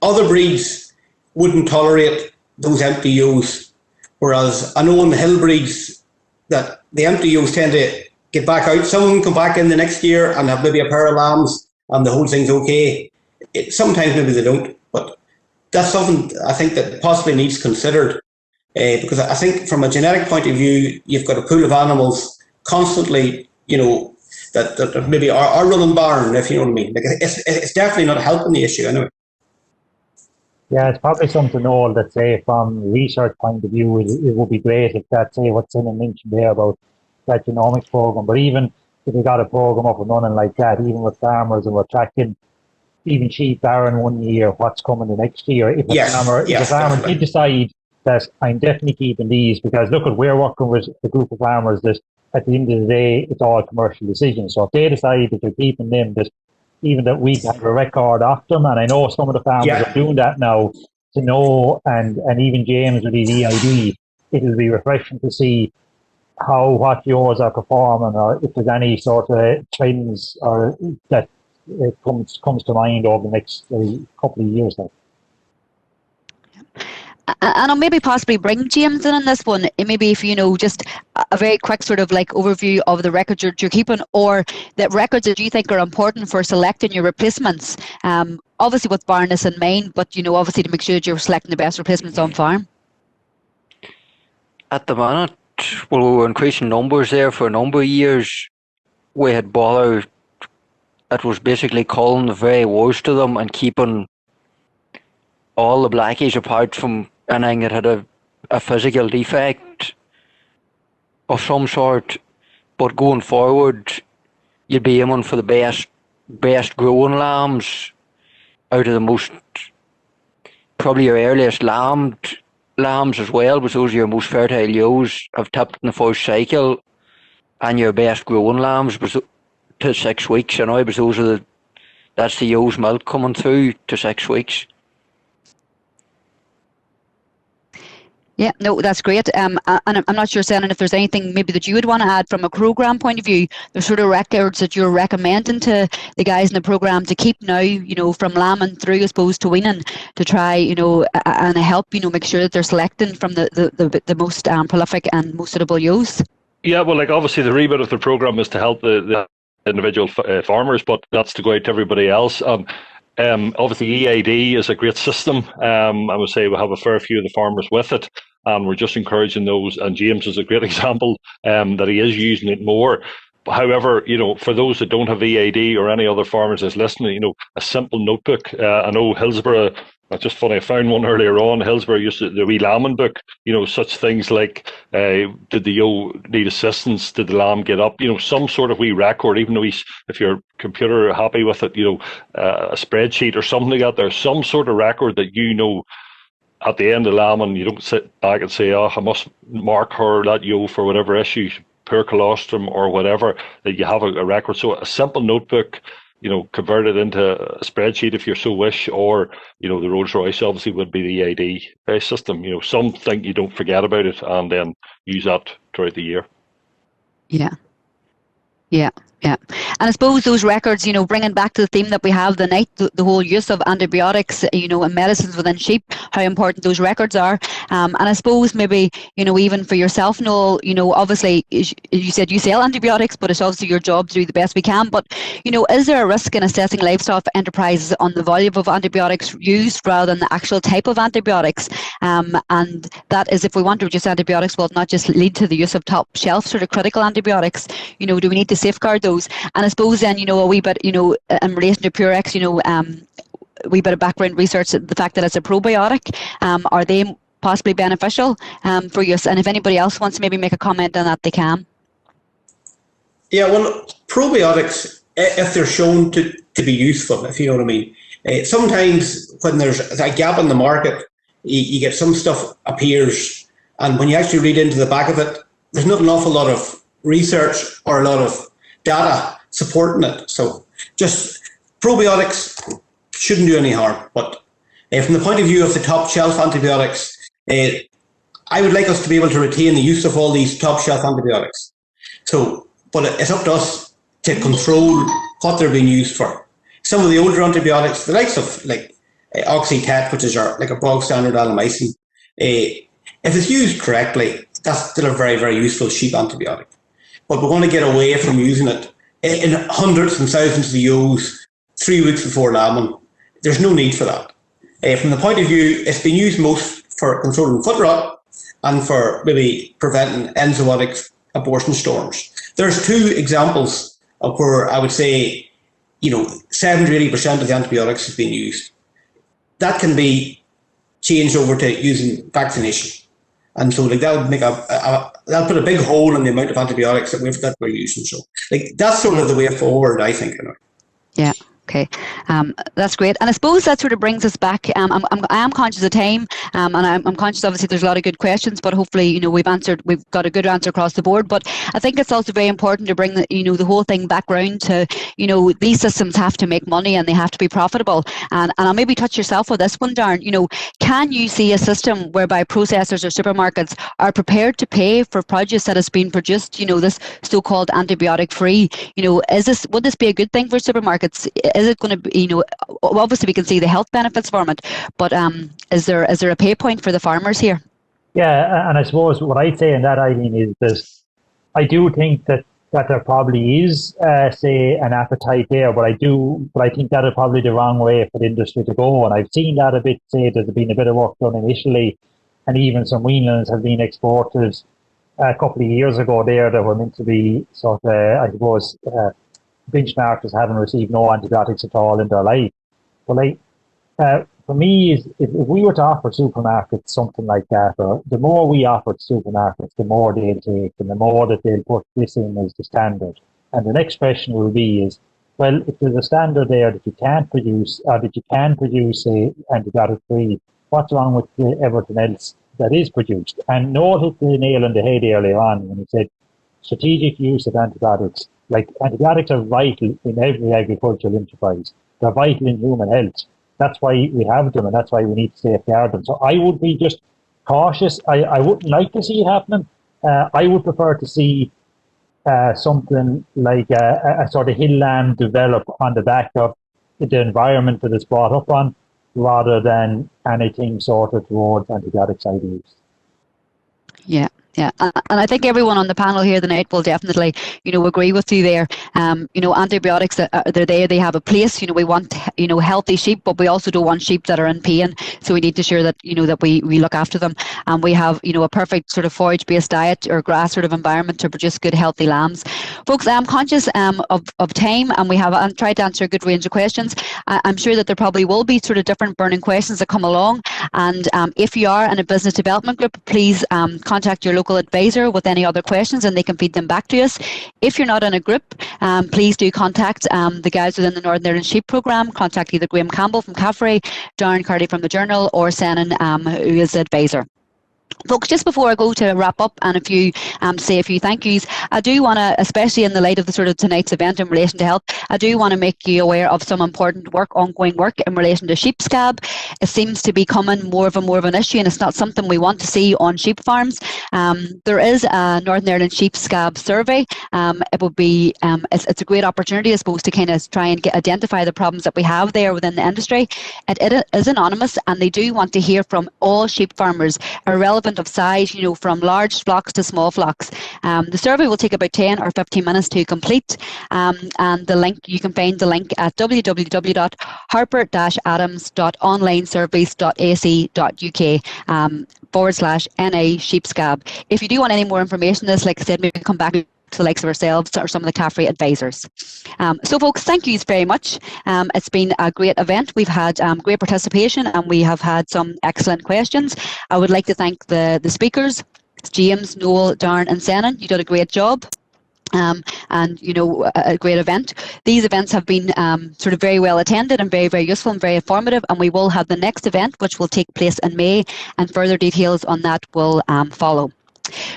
other breeds wouldn't tolerate those empty ewes, whereas I know in the hill breeds that the empty ewes tend to get back out. Some of them come back in the next year and have maybe a pair of lambs and the whole thing's okay. Sometimes maybe they don't, but that's something I think that possibly needs considered, because I think from a genetic point of view, you've got a pool of animals constantly, that maybe are running barren, if you know what I mean. Like, it's definitely not helping the issue anyway. Yeah, it's probably something all that, say, from research point of view, it would be great if that, say, what Senan mentioned there about that genomics program. But even if we got a program up and running like that, even with farmers, and we're tracking even sheep barren one year, what's coming the next year. If a farmer did decide that I'm definitely keeping these, because look, we're working with a group of farmers that at the end of the day, it's all commercial decisions. So if they decide that they're keeping them, that even that we have a record of them, and I know some of the farmers are doing that now, to know, and even James with his EID, it'll be refreshing to see what yours are performing, or if there's any sort of trends or that comes to mind over the next couple of years. And I'll maybe possibly bring James in on this one. Maybe if just a very quick sort of like overview of the records you're keeping, or the records that you think are important for selecting your replacements. obviously with barrenness in mind, but obviously to make sure that you're selecting the best replacements on farm? At the minute, well, we were increasing numbers there for a number of years. We had bother that was basically culling the very worst of them and keeping all the blackies apart from anything that had a physical defect of some sort. But going forward, you'd be aiming for the best growing lambs out of the most, probably your earliest lambs as well, because those are your most fertile ewes, have tipped in the first cycle, and your best growing lambs to 6 weeks, because that's the ewe's milk coming through to 6 weeks. Yeah, no, that's great. And I'm not sure, Shannon, if there's anything maybe that you would want to add from a programme point of view, the sort of records that you're recommending to the guys in the programme to keep now, from lambing through, I suppose, to weaning, to try, and help, make sure that they're selecting from the most prolific and most suitable ewes. Yeah, well, obviously the remit of the programme is to help the individual farmers, but that's to go out to everybody else. Obviously EAD is a great system. I would say we have a fair few of the farmers with it, and we're just encouraging those, and James is a great example that he is using it more. However, for those that don't have EAD or any other farmers that's listening, a simple notebook. I know Hillsborough, it's just funny, I found one earlier on. Hillsborough used the wee lambing book, such things like, did the ewe need assistance? Did the lamb get up? Some sort of wee record, even though if your computer happy with it, a spreadsheet or something like that, there's some sort of record that at the end of lambing, you don't sit back and say, I must mark her, that ewe, for whatever issue, poor colostrum or whatever, that you have a record. So a simple notebook, convert it into a spreadsheet if you so wish, or, the Rolls Royce obviously would be the EAD system. Something you don't forget about it, and then use that throughout the year. Yeah. And I suppose those records, bringing back to the theme that we have tonight, the whole use of antibiotics, and medicines within sheep, how important those records are. And I suppose maybe, even for yourself, Noel, obviously, you said you sell antibiotics, but it's obviously your job to do the best we can. But, is there a risk in assessing livestock enterprises on the volume of antibiotics used rather than the actual type of antibiotics? And that is, if we want to reduce antibiotics, will it not just lead to the use of top shelf sort of critical antibiotics? Do we need to safeguard those? And I suppose then, a wee bit, in relation to Purex, a wee bit of background research, the fact that it's a probiotic, are they possibly beneficial for use? And if anybody else wants to maybe make a comment on that, they can. Yeah, well, probiotics, if they're shown to be useful, if you know what I mean, sometimes when there's a gap in the market, you get some stuff appears, and when you actually read into the back of it, there's not an awful lot of research or a lot of data supporting it. So just probiotics shouldn't do any harm. But from the point of view of the top shelf antibiotics, I would like us to be able to retain the use of all these top shelf antibiotics. So, but it's up to us to control what they're being used for. Some of the older antibiotics, the likes of like Oxytet, which is like a bog standard Alleamycin, if it's used correctly, that's still a very, very useful sheep antibiotic. But we want to get away from using it in hundreds and thousands of ewes 3 weeks before lambing. There's no need for that. From the point of view, it's been used most for controlling foot rot and for maybe preventing enzootic abortion storms. There's 2 examples of where I would say, 70 to 80% of the antibiotics have been used. That can be changed over to using vaccination. And so that would make that'll put a big hole in the amount of antibiotics that we're using. So that's sort of the way forward, I think. Yeah. Okay, that's great, and I suppose that sort of brings us back. I am conscious of time, and I'm conscious. Obviously, there's a lot of good questions, but hopefully, we've got a good answer across the board. But I think it's also very important to bring the whole thing back round to, these systems have to make money and they have to be profitable. And I'll maybe touch yourself with this one, Darren. Can you see a system whereby processors or supermarkets are prepared to pay for produce that has been produced, this so-called antibiotic-free? Would this be a good thing for supermarkets? Is it going to be, obviously we can see the health benefits from it, but is there a pay point for the farmers here? Yeah, and I suppose what I'd say in that, Eileen, is that I do think that that there probably is, say, an appetite there, but I think that is probably the wrong way for the industry to go. And I've seen that a bit, say, there's been a bit of work done initially, and even some weanlings have been exported a couple of years ago there that were meant to be sort of, I suppose, benchmarked as having received no antibiotics at all in their life. But for me, if we were to offer supermarkets something like that, or the more we offer to supermarkets, the more they'll take, and the more that they'll put this in as the standard. And the next question will be is, well, if there's a standard there that you can't produce, or that you can produce, say, antibiotic-free, what's wrong with everything else that is produced? And Noel hit the nail on the head earlier on when he said strategic use of antibiotics. Like, antibiotics are vital in every agricultural enterprise. They're vital in human health. That's why we have them, and that's why we need to safeguard them. So I would be just cautious. I wouldn't like to see it happening. I would prefer to see something like a sort of hill lamb develop on the back of the environment that it's brought up on, rather than anything sort of towards antibiotic side use. Yeah. Yeah, and I think everyone on the panel here tonight will definitely, agree with you there. Antibiotics, they're there, they have a place. We want, healthy sheep, but we also don't want sheep that are in pain. So we need to ensure that, that we look after them. And we have, a perfect sort of forage-based diet or grass sort of environment to produce good, healthy lambs. Folks, I'm conscious of time, and we have tried to answer a good range of questions. I'm sure that there probably will be sort of different burning questions that come along. And if you are in a business development group, please contact your local advisor with any other questions, and they can feed them back to us. If you're not in a group, please do contact the guys within the Northern Ireland Sheep Programme. Contact either Graham Campbell from CAFRE, Darren Carty from the Journal, or Senan, who is the advisor. Folks, just before I go to wrap up and say a few thank yous, I do want to, especially in the light of the sort of tonight's event in relation to health, I do want to make you aware of some important ongoing work in relation to sheep scab. It seems to be becoming more of an issue, and it's not something we want to see on sheep farms. There is a Northern Ireland sheep scab survey. It would be it's a great opportunity, I suppose, to kind of try and identify the problems that we have there within the industry. It is anonymous, and they do want to hear from all sheep farmers, irrelevant of size, from large flocks to small flocks. The survey will take about 10 or 15 minutes to complete, and the link, you can find the link at www.harper-adams.onlinesurveys.ac.uk /NI sheep scab. If you do want any more information on this, like I said, maybe come back to the likes of ourselves or some of the CAFRE advisors. So folks, thank you very much. It's been a great event. We've had great participation, and we have had some excellent questions. I would like to thank the speakers, James, Noel, Darren and Senan. You did a great job. And a great event. These events have been sort of very well attended and very, very useful and very informative, and we will have the next event, which will take place in May, and further details on that will follow.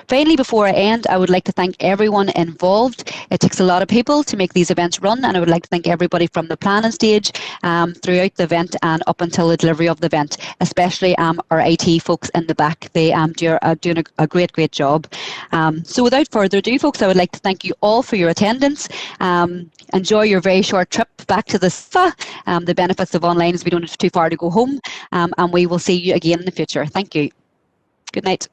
Finally, before I end, I would like to thank everyone involved. It takes a lot of people to make these events run, and I would like to thank everybody from the planning stage throughout the event and up until the delivery of the event, especially our IT folks in the back. They are doing a great, great job. So without further ado, folks, I would like to thank you all for your attendance. Enjoy your very short trip back to the spa. The benefits of online is we don't have too far to go home, and we will see you again in the future. Thank you. Good night.